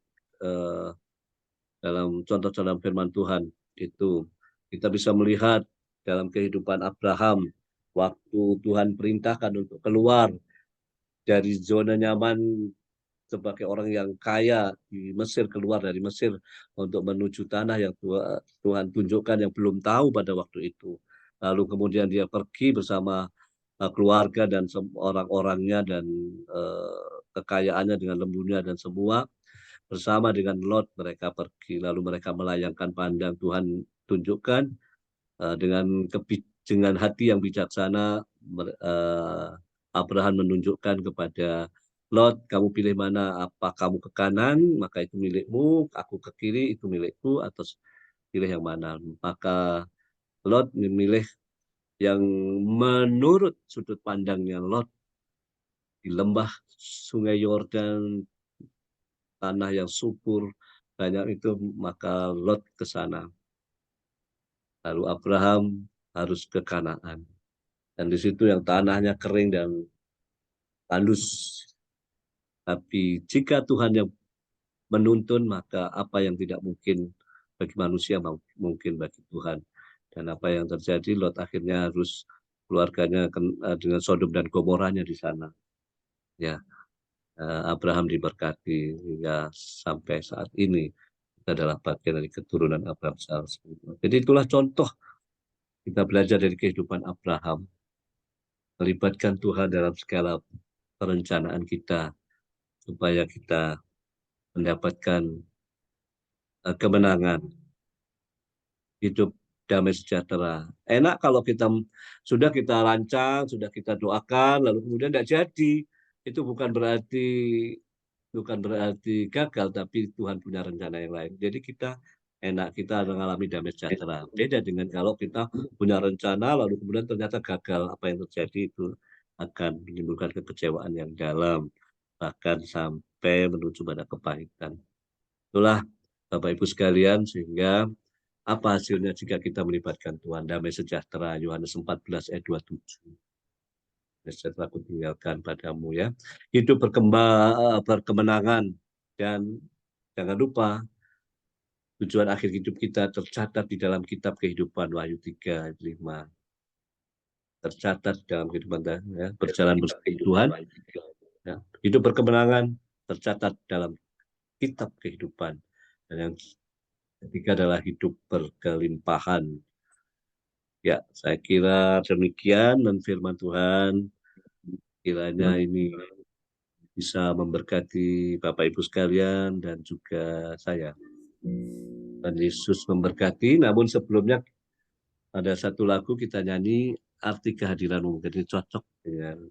dalam contoh-contoh firman Tuhan, itu kita bisa melihat dalam kehidupan Abraham, waktu Tuhan perintahkan untuk keluar dari zona nyaman sebagai orang yang kaya di Mesir, keluar dari Mesir untuk menuju tanah yang Tuhan tunjukkan yang belum tahu pada waktu itu. Lalu kemudian dia pergi bersama keluarga dan orang-orangnya dan kekayaannya dengan lembunya dan semua. bersama dengan Lot mereka pergi, lalu mereka melayangkan pandang. Tuhan tunjukkan dengan hati yang bijaksana, Abraham menunjukkan kepada Lot, kamu pilih mana? Apa kamu ke kanan, maka itu milikmu, aku ke kiri, itu milikku, atau pilih yang mana? Maka Lot memilih yang menurut sudut pandangnya Lot, di lembah Sungai Yordan, tanah yang subur, banyak itu, maka Lot ke sana. Lalu Abraham harus ke Kanaan. Dan di situ yang tanahnya kering dan tandus. Tapi jika Tuhan yang menuntun, maka apa yang tidak mungkin bagi manusia mungkin bagi Tuhan. Dan apa yang terjadi, Lot akhirnya harus keluarganya dengan Sodom dan Gomoranya di sana. Ya, Abraham diberkati hingga sampai saat ini kita adalah bagian dari keturunan Abraham. Jadi itulah contoh kita belajar dari kehidupan Abraham, melibatkan Tuhan dalam segala perencanaan kita supaya kita mendapatkan kemenangan, hidup damai sejahtera. Enak kalau sudah kita rancang, sudah kita doakan, lalu kemudian tidak jadi. Itu bukan berarti gagal, tapi Tuhan punya rencana yang lain. Jadi kita mengalami damai sejahtera. Beda dengan kalau kita punya rencana, lalu kemudian ternyata gagal. Apa yang terjadi itu akan menimbulkan kekecewaan yang dalam, bahkan sampai menuju pada kepahitan. Itulah Bapak Ibu sekalian, sehingga apa hasilnya jika kita melibatkan Tuhan? Damai sejahtera, Yohanes 14 ayat 27. Sejahtera aku tinggalkan padamu, ya. Hidup berkemenangan, dan jangan lupa tujuan akhir hidup kita tercatat di dalam kitab kehidupan, Wahyu 3 ayat 5. Tercatat dalam kehidupan, ya, berjalan bersama Tuhan, ya. Hidup berkemenangan tercatat dalam kitab kehidupan. Dan yang ketiga adalah hidup berkelimpahan. Ya, saya kira demikian, dan firman Tuhan kiranya ini bisa memberkati Bapak Ibu sekalian dan juga saya. Dan Yesus memberkati. Namun sebelumnya ada satu lagu kita nyanyi, Arti Kehadiranmu. Jadi cocok dengan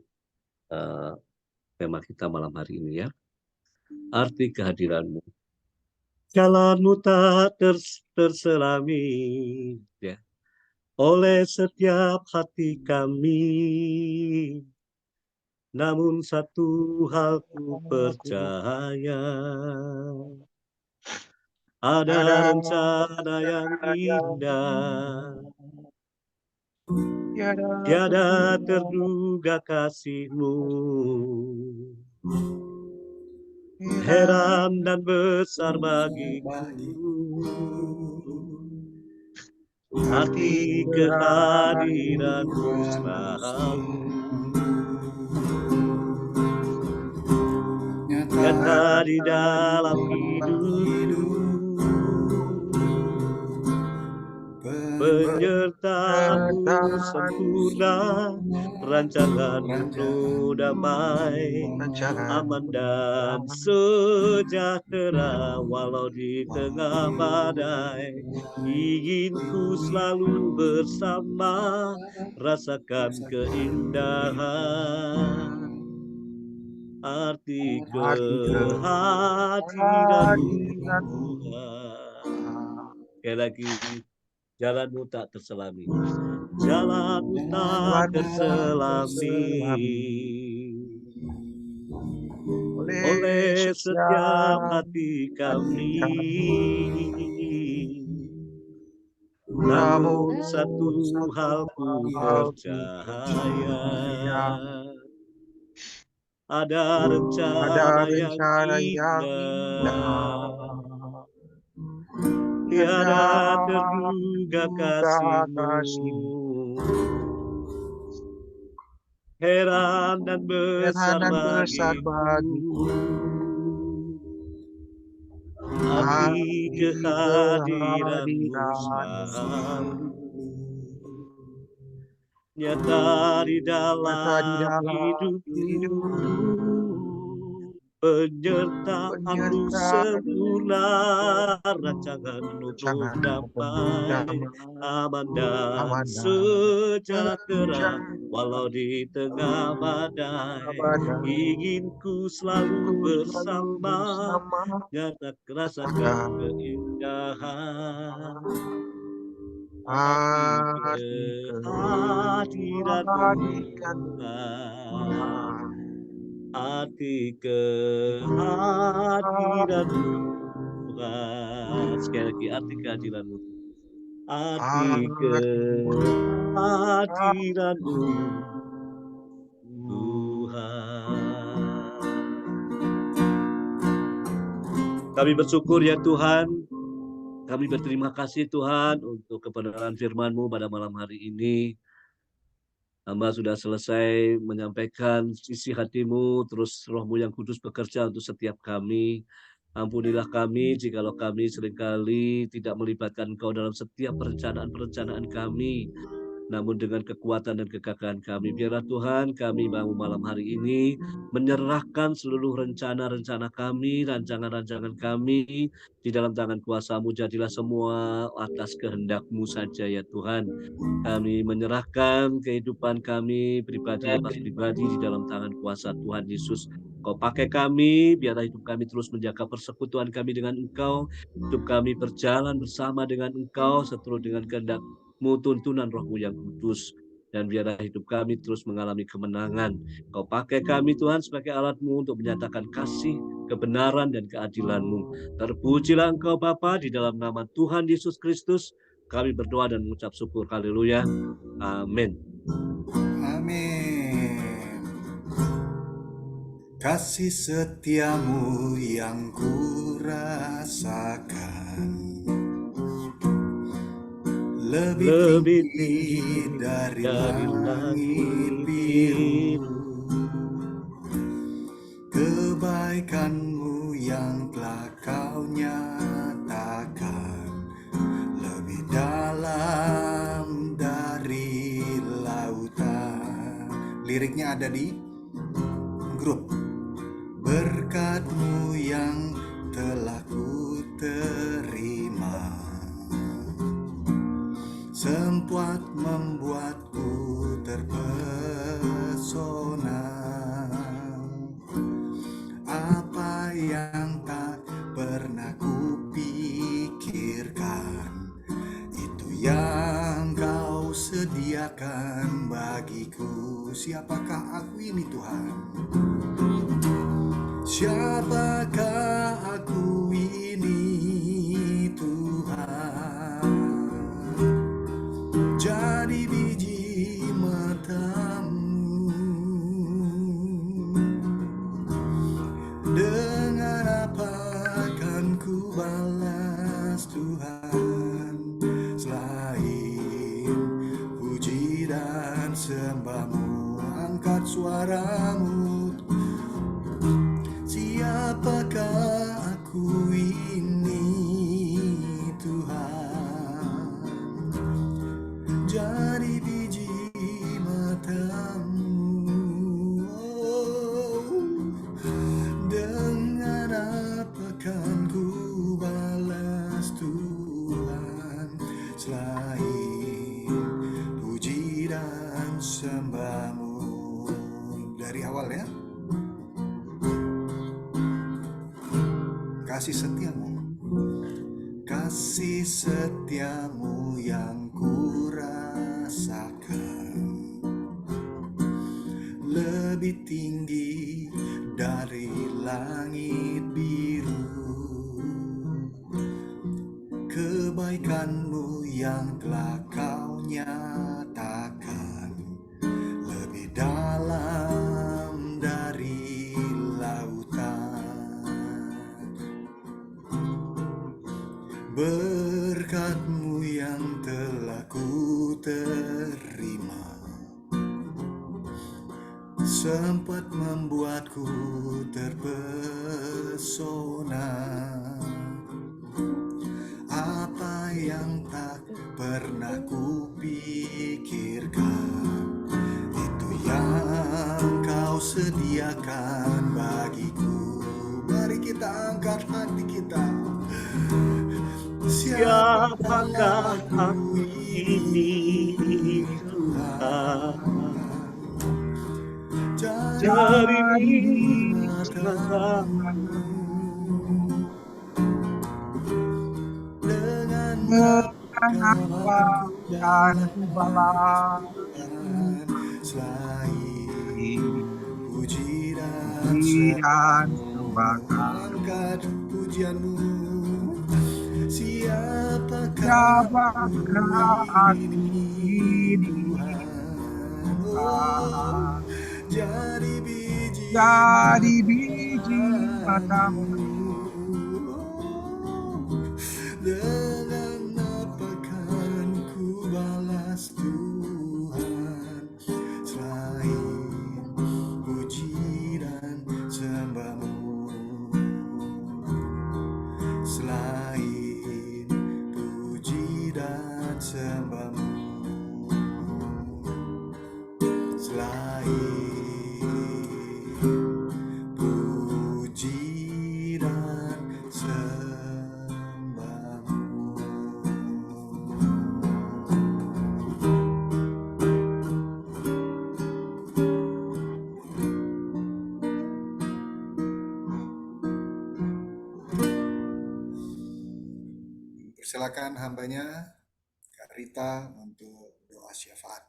tema kita malam hari ini, ya. Arti kehadiranmu. Jalanmu tak terselami, ya, oleh setiap hati kami. Namun satu hal ku percaya, ada rencana yang indah, tiada terduga kasih-Mu. Heran dan besar bagiku arti kehadiran-Mu selalu. Nyata di dalam hidupku, penyertaan-Mu sempurna, rancangan-Mu penuh damai, aman dan sejahtera walau di tengah badai. Inginku selalu bersama, rasakan keindahan arti kehadiran-Mu Tuhan. Sekali lagi, jalanmu tak terselami, jalanmu tak terselami, oleh setiap hati kami. Namun satu hal ku percaya, ada rencana yang indah, tiada terduga kasih-Mu. Heran dan besar bagiku arti kehadiran-Mu selalu. Nyata di dalam hidupku, penyertaan-Mu sempurna, rancangan-Mu penuh damai, aman dan sejahtera, walau di tengah badai. Inginku selalu bersama, nyata rasakan keindahan kehadiran-Mu, hati kehadiran-Mu, Tuhan. Sekali lagi, arti kehadiran-Mu, arti kehadiran-Mu, Tuhan. Kami bersyukur ya Tuhan, kami berterima kasih Tuhan untuk kebenaran firman-Mu pada malam hari ini. Hamba sudah selesai menyampaikan isi hati-Mu, terus Roh-Mu yang kudus bekerja untuk setiap kami. Ampunilah kami jikalau kami seringkali tidak melibatkan Engkau dalam setiap perencanaan-perencanaan kami. Namun dengan kekuatan dan kegagahan kami, biarlah Tuhan kami mau malam hari ini menyerahkan seluruh rencana-rencana kami, rancangan-rancangan kami di dalam tangan kuasa-Mu. Jadilah semua atas kehendak-Mu saja ya Tuhan. Kami menyerahkan kehidupan kami pribadi lepas pribadi di dalam tangan kuasa Tuhan Yesus. Kau pakai kami, biarlah hidup kami terus menjaga persekutuan kami dengan Engkau. Hidup kami berjalan bersama dengan Engkau, seturut dengan kehendak-Mu, tuntunan Roh-Mu yang kudus. Dan biarlah hidup kami terus mengalami kemenangan. Kau pakai kami Tuhan sebagai alat-Mu untuk menyatakan kasih, kebenaran, dan keadilan-Mu. Terpujilah Engkau Bapa, di dalam nama Tuhan Yesus Kristus. Kami berdoa dan mengucap syukur. Haleluya. Amin. Amin. Kasih setia-Mu yang kurasakan lebih tinggi dari langit biru. Kebaikan-Mu yang telah Kau nyatakan lebih dalam dari lautan. Liriknya ada di grup. Berkat-Mu yang telah ku terima sempat membuatku terpesona. Apa yang tak pernah ku pikirkan, itu yang Kau sediakan bagiku. Siapakah aku ini Tuhan? Siapakah aku ini Tuhan? Jadi biji mata-Mu. Dengan apa akan ku balas Tuhan, selain puji dan sembah-Mu? Angkat suara-Mu. Siapakah aku ini Tuhan? Jadi biji mata-Mu. Dengan apa kan ku balas Tuhan, selain puji dan sembah-Mu? Dari awal ya. Kasih setia-Mu, kasih setia-Mu yang kurasakan lebih tinggi dari langit biru. Kebaikan-Mu yang telah Kau nyatakan lebih dalam dari lautan. Berkat-Mu yang telah ku terima sempat membuatku terpesona. Apa yang tak pernah ku pikirkan, itu yang Kau sediakan bagiku. Mari kita angkat hati kita. Siapakah aku ini Tuhan? Jadi matamu dengan Apa kawan yang balas selain puji dan dan sembah. Angkat pujianmu. Siapakah aku ini ini Tuhan? Oh, jadi biji jadi biji matamu. dengan apa kan ku balas Tuhan selain puji dan sembahmu, selain puji dan sembahmu, selain puji dan sembahmu. Persilakan hambanya Kak Rita untuk doa syafaat.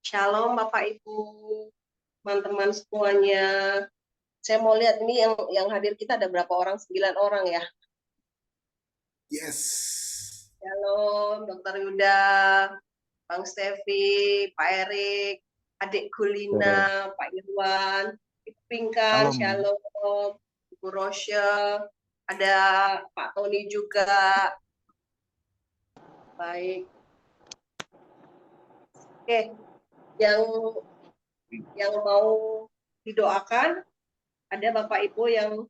Shalom Bapak Ibu, teman-teman semuanya. Saya mau lihat ini yang hadir kita ada berapa orang? 9 orang ya. Yes. Shalom Dr. Yuda, Bang Stevi, Pak Erik, Adik Kulina, Pak Irwan, Ibu Pinkan, Shalom. Shalom, Ibu Rochelle, ada Pak Tony juga. Baik. Oke, yang mau didoakan, ada Bapak Ibu yang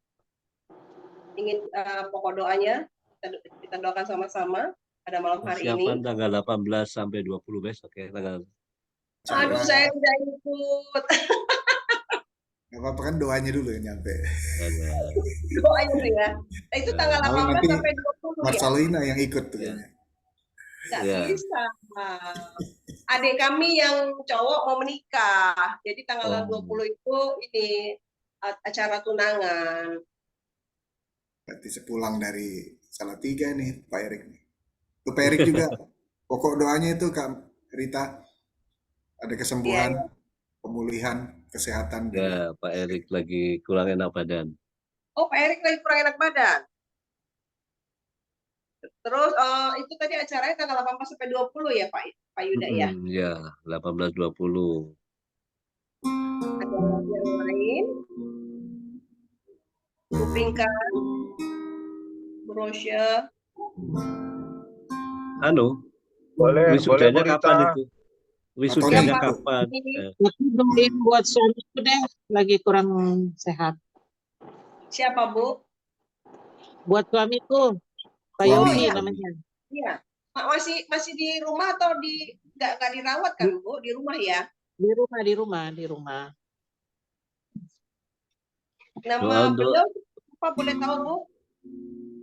ingin pokok doanya kita doakan sama-sama pada malam hari ini. Persiapan tanggal 18 sampai 20 besok ya, tanggal. Aduh, saya tidak ikut. Gak apa-apa kan doanya dulu yang nyampe. Doanya dulu ya. Nah, itu tanggal Malah 18 nanti sampai 20 ya. Marcelina yang ikut tuh. Ya. Nggak Ya. bisa. Adik kami yang cowok mau menikah. Jadi tanggal 20 itu ini acara tunangan. Berarti sepulang dari Salatiga nih Pak Erik nih. Tuh Pak Erik juga. Pokok doanya itu Kak Rita ada kesembuhan, pemulihan, kesehatan. Ya, Pak Erik lagi kurang enak badan. Oh, Pak Erik lagi kurang enak badan. Terus itu tadi acaranya tanggal 18 sampai 20 ya Pak Yuda ya. Ya, 18-20. Ada yang lain? Bu Pinkan, Bu Rochelle. Boleh Wisudanya Bu Rita. kapan itu? Wisudanya Atau kapan? Tapi doain buat suamiku deh, lagi kurang sehat. Siapa Bu? Buat suamiku, Pak Suami. Yogi namanya. Iya. Masih di rumah atau nggak dirawat kan Bu? Di rumah ya? Di rumah. Nama beliau apa boleh tahu Bu?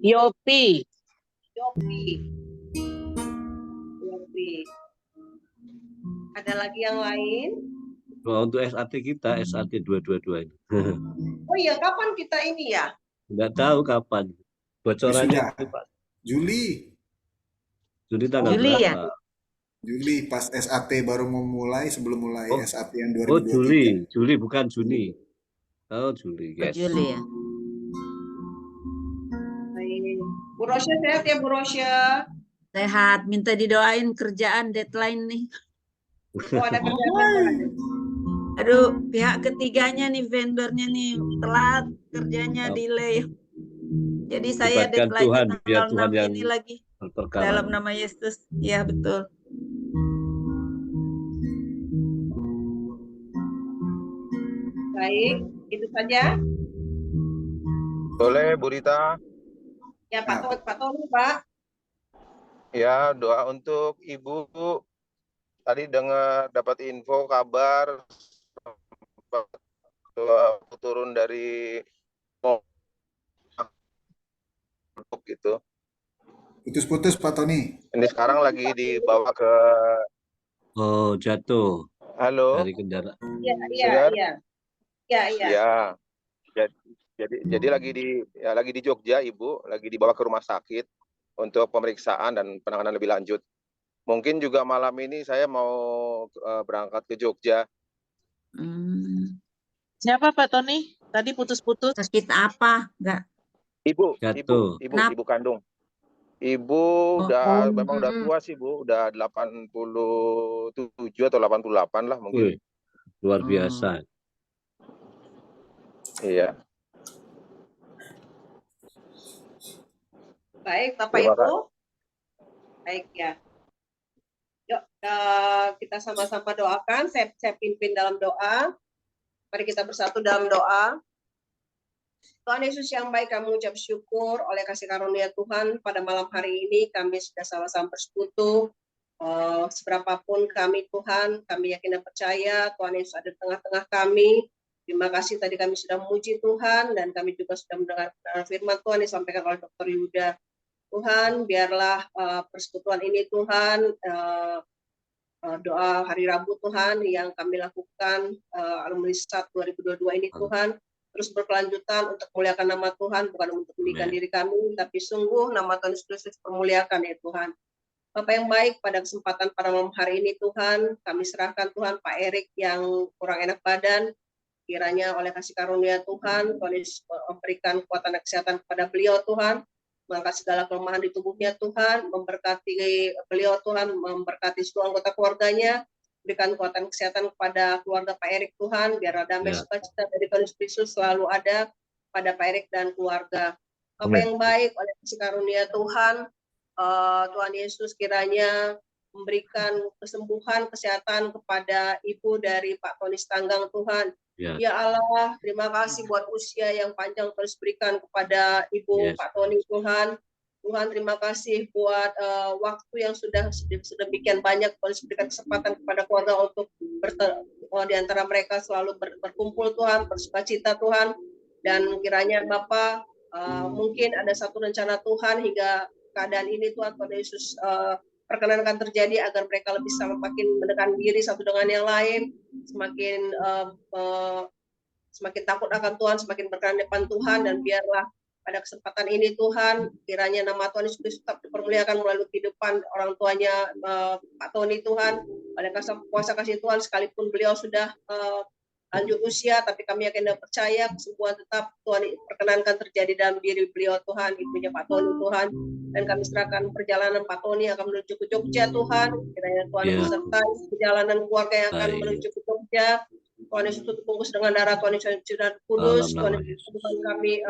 Yopi. Yopi. Ada lagi yang lain? Doa untuk SAT kita, SAT 222 ini. Oh iya, kapan kita ini ya? Nggak tahu kapan. Bocorannya Wisuda. itu Pak. Juli tanggal Juli berapa? ya? Juli pas SAT baru mau mulai, sebelum mulai Oh. SAT yang 2023. Oh, Juli bukan Juni. Oh, Juli, Oh, yes. Juli ya. Baik. Bu Rosia sehat ya Bu Rosia? Sehat, minta didoain kerjaan deadline nih. Oh, ada kerjaan. Aduh, pihak ketiganya nih, vendornya nih telat kerjanya, delay. Jadi saya Libatkan deadline Tuhan, biar tanggal Tuhan 6 yang ini lagi. berperkara. Dalam nama Yesus. Ya, betul. Baik, itu saja. Boleh Bu Rita? Ya Pak Tony, Pak. Ya, doa untuk Ibu. Tadi dapat info kabar aku turun dari gitu. Putus-putus Pak Tony. Ini sekarang lagi dibawa ke Oh, jatuh halo, dari kendaraan. Iya, iya, dengar? iya. Iya, iya. Ya, jadi lagi di Jogja, Ibu, lagi dibawa ke rumah sakit untuk pemeriksaan dan penanganan lebih lanjut. Mungkin juga malam ini saya mau berangkat ke Jogja. Hmm, Siapa Pak Tony? Tadi putus-putus. sakit apa? Enggak. Jatuh. Kenapa? Ibu kandung. Ibu Oh, memang udah tua sih, Bu, udah 87 atau 88 lah mungkin. Wih, luar biasa. Iya. Baik, Bapak Terima Ibu. Baik ya. Yuk, kita sama-sama doakan. Saya pimpin dalam doa. Mari kita bersatu dalam doa. Tuhan Yesus yang baik, kami mengucap syukur oleh kasih karunia Tuhan pada malam hari ini kami sudah sama-sama bersekutu. Seberapapun kami Tuhan, kami yakin dan percaya Tuhan Yesus ada di tengah-tengah kami. Terima kasih tadi kami sudah memuji Tuhan dan kami juga sudah mendengar firman Tuhan yang disampaikan oleh Dr. Yuda. Tuhan, biarlah persekutuan ini Tuhan, doa hari Rabu Tuhan yang kami lakukan alumni SAT 2022 ini Tuhan terus berkelanjutan untuk memuliakan nama Tuhan, bukan untuk meninggikan diri kami, tapi sungguh nama Tuhan Yesus Kristus permuliakan ya Tuhan. Bapak yang baik, pada kesempatan pada malam hari ini Tuhan, kami serahkan Tuhan Pak Erik yang kurang enak badan, kiranya oleh kasih karunia Tuhan, Tuhan Yesus memberikan kekuatan dan kesehatan kepada beliau Tuhan, mengangkat segala kelemahan di tubuhnya Tuhan, memberkati beliau Tuhan, memberkati seluruh anggota keluarganya, berikan kekuatan kesehatan kepada keluarga Pak Erik Tuhan, biar damai sukacita dari Tuhan Yesus selalu ada pada Pak Erik dan keluarga. Bapak yang baik, oleh kasih karunia Tuhan, Tuhan Yesus kiranya memberikan kesembuhan, kesehatan kepada ibu dari Pak Tony Stanggang Tuhan. Ya Allah, terima kasih buat usia yang panjang terus berikan kepada ibu Pak Tony Tuhan. Tuhan terima kasih buat waktu yang sudah sedemikian banyak terus berikan kesempatan kepada keluarga untuk di antara mereka selalu berkumpul Tuhan, bersukacita Tuhan, dan kiranya Bapak mungkin ada satu rencana Tuhan hingga keadaan ini Tuhan Yesus perkenankan terjadi agar mereka lebih semakin mendekatkan diri satu dengan yang lain, semakin takut akan Tuhan, semakin berkenan di depan Tuhan, dan biarlah pada kesempatan ini Tuhan, kiranya nama Tuhan Yesus tetap dipermuliakan melalui kehidupan orang tuanya Pak Tony Tuhan, pada kuasa kasih Tuhan sekalipun beliau sudah lanjut usia, tapi kami yakin dan percaya kesembuhan tetap Tuhan perkenankan terjadi dalam diri beliau Tuhan, ibunya Pak Tony Tuhan, dan kami serahkan perjalanan Pak Tony akan menuju ke Jogja Tuhan, kiranya Tuhan besertai perjalanan keluarga yang akan menuju ke Jogja. Tuhan Yesus tutup bungkus dengan darah Tuhan Yesus dan kudus. Tuhan Yesus temukan kami,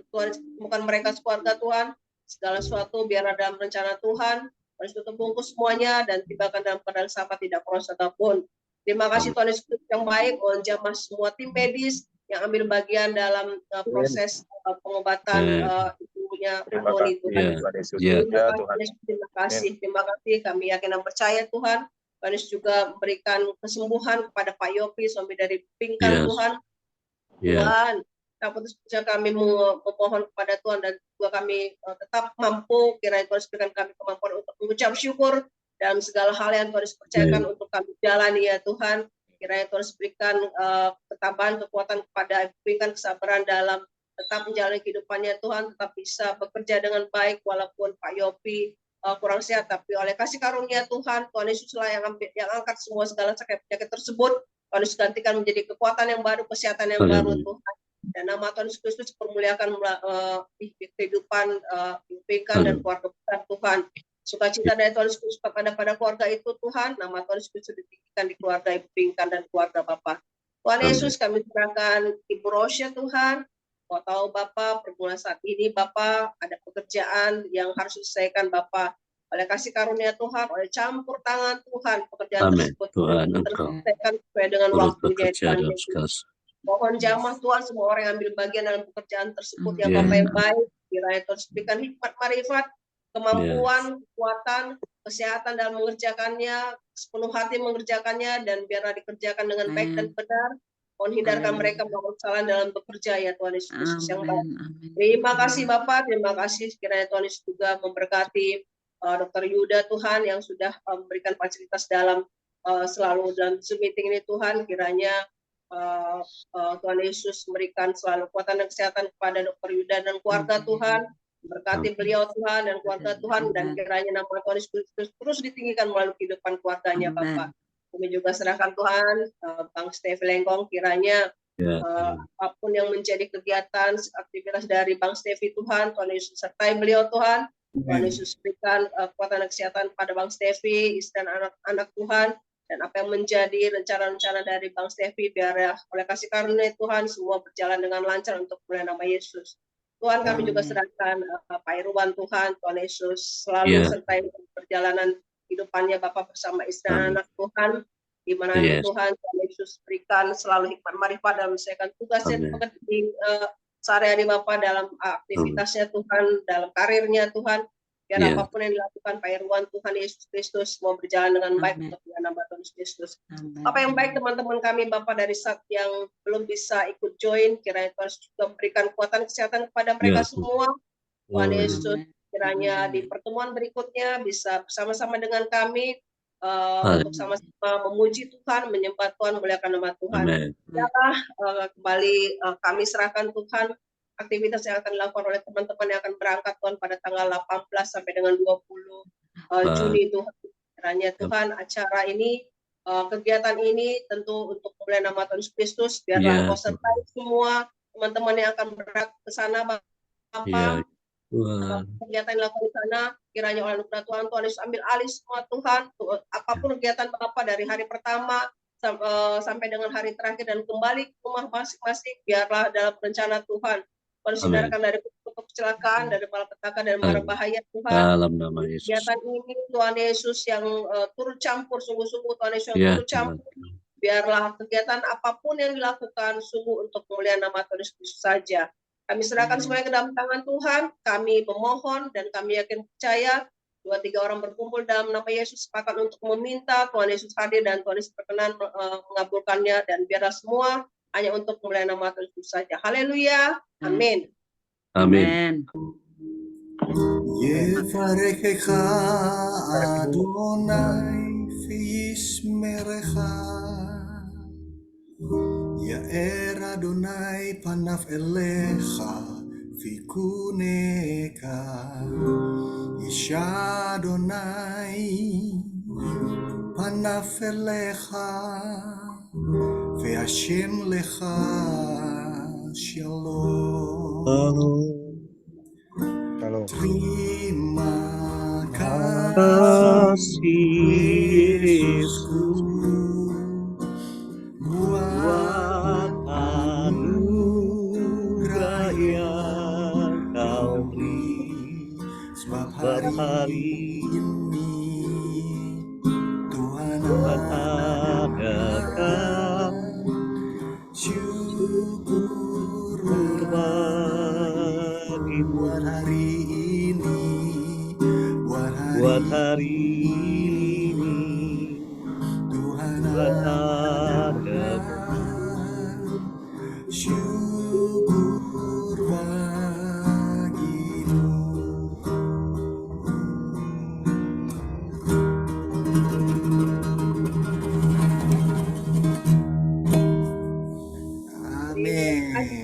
Tuhan temukan mereka sekeluarga Tuhan. Segala sesuatu biar ada dalam rencana Tuhan. Tuhan Yesus tutup bungkus semuanya dan tibakan dalam keadaan sama tidak proses ataupun. Terima kasih Tuhan Yesus yang baik, menjamah semua tim medis yang ambil bagian dalam proses pengobatan ibunya Pak Tony Tuhan. Terima kasih. Kami yakin dan percaya Tuhan. Tuhan Yesus juga memberikan kesembuhan kepada Pak Yopi, suami dari Pingkan Tuhan. Tuhan, kami memohon kepada Tuhan dan juga kami tetap mampu, kiranya Tuhan berikan kami kemampuan untuk mengucap syukur dalam segala hal yang Tuhan percayakan untuk kami jalani ya Tuhan. Kiranya Tuhan berikan ketambahan kekuatan kepada Pingkan, kesabaran dalam tetap menjalani kehidupannya Tuhan, tetap bisa bekerja dengan baik walaupun Pak Yopi kurang sehat, tapi oleh kasih karunia Tuhan, Tuhan Yesuslah yang angkat semua segala sakit penyakit tersebut. Tuhan Yesus gantikan menjadi kekuatan yang baru, kesehatan yang baru Tuhan. Dan nama Tuhan Yesus Kristus permuliakan kehidupan Pingkan dan keluarga besar Tuhan. Sukacita dari Tuhan Yesus pada keluarga itu Tuhan, nama Tuhan Yesus ditinggikan di keluarga Ibu Pingkan dan keluarga Bapak. Tuhan Yesus kami serahkan Ibu Rosya Tuhan. Kau tahu Bapak, pergumulan saat ini Bapak ada pekerjaan yang harus diselesaikan Bapak. Oleh kasih karunia Tuhan, oleh campur tangan Tuhan, pekerjaan tersebut terselesaikan sesuai dengan waktunya. Mohon jamah Tuhan, semua orang yang ambil bagian dalam pekerjaan tersebut yang Bapak yang baik, kiranya Tuhan berikan hikmat marifat, kemampuan, kekuatan, kesehatan dalam mengerjakannya, sepenuh hati mengerjakannya, dan biarlah dikerjakan dengan baik dan benar. Mohon hindarkan Amin. mereka melakukan kesalahan dalam bekerja ya Tuhan Yesus Kristus yang baik. Amin. Amin. Terima kasih Bapak, terima kasih kiranya Tuhan Yesus juga memberkati Dr. Yuda Tuhan yang sudah memberikan fasilitas dalam selalu dalam Zoom meeting ini Tuhan, kiranya Tuhan Yesus memberikan selalu kekuatan dan kesehatan kepada Dr. Yuda dan keluarga Tuhan, berkati beliau Tuhan dan keluarga Tuhan, dan kiranya nama Tuhan Yesus terus ditinggikan melalui kehidupan keluarganya Bapak. Kami juga serahkan Tuhan Bang Stevi Lenggong, kiranya apapun yang menjadi kegiatan aktivitas dari Bang Stevi Tuhan, Tuhan Yesus sertai beliau Tuhan. Tuhan Yesus berikan kekuatan dan kesehatan pada Bang Stevi, istri dan anak-anak Tuhan, dan apa yang menjadi rencana-rencana dari Bang Stevi, biar oleh kasih karunia Tuhan semua berjalan dengan lancar untuk kemuliaan nama Yesus. Tuhan, kami juga serahkan Pak Irwan Tuhan, Tuhan Yesus selalu sertai perjalanan kehidupannya Bapak bersama istri dan anak Tuhan, di mana Tuhan Yesus berikan selalu hikmat marifat dalam menyelesaikan tugasnya di sehari-hari Bapak dalam aktivitasnya Tuhan, dalam karirnya Tuhan, biar apapun yang dilakukan Pak Irwan Tuhan Yesus Kristus mau berjalan dengan baik untuk nama Tuhan Yesus Kristus. Apa yang baik teman-teman kami Bapak dari SAT yang belum bisa ikut join, kiranya Tuhan juga memberikan kekuatan kesehatan kepada mereka semua. Tuhan Yesus kiranya di pertemuan berikutnya bisa bersama-sama dengan kami untuk sama-sama memuji Tuhan, menyembah Tuhan, memuliakan nama Tuhan. Biarlah kembali kami serahkan Tuhan aktivitas yang akan dilakukan oleh teman-teman yang akan berangkat Tuhan pada tanggal 18 sampai dengan 20 Juni Tuhan. Kiranya Tuhan acara ini, kegiatan ini tentu untuk kemuliaan nama Tuhan Yesus Kristus, biarlah Engkau sertai semua teman-teman yang akan berangkat ke sana Bapak. Kegiatan yang dilakukan di sana, kiranya oleh anugerah Tuhan, Tuhan Yesus ambil alih semua Tuhan, apapun kegiatan Bapak dari hari pertama sampai dengan hari terakhir dan kembali ke rumah masing-masing, biarlah dalam rencana Tuhan. Tuhan hindarkan dari kecelakaan, dari malapetaka, dan mara bahaya Tuhan. Dalam nama Yesus. Kegiatan ini Tuhan Yesus yang turut campur, sungguh-sungguh Tuhan Yesus yang turut campur. Biarlah kegiatan apapun yang dilakukan sungguh untuk kemuliaan nama Tuhan Yesus saja. Kami serahkan semuanya ke dalam tangan Tuhan. Kami memohon dan kami yakin percaya 2-3 orang berkumpul dalam nama Yesus sepakat untuk meminta Tuhan Yesus hadir dan Tuhan Yesus berkenan mengabulkannya, dan biarlah semua hanya untuk kemuliaan nama Tuhan Yesus saja. Haleluya. Amin. Amin. Yevarechecha Adonai v'yishmerecha, Ya'er Adonai panav elecha v'yikuneka, Yish Adonai panav elecha v'yashem lecha shalom. Terima kasih Yesusku buat anugerah yang Kau beri, sebab hari ini Tuhan adakan syukur bagi buat hari ini, buat hari ini Tuhan adakan syukur bagimu. Amin.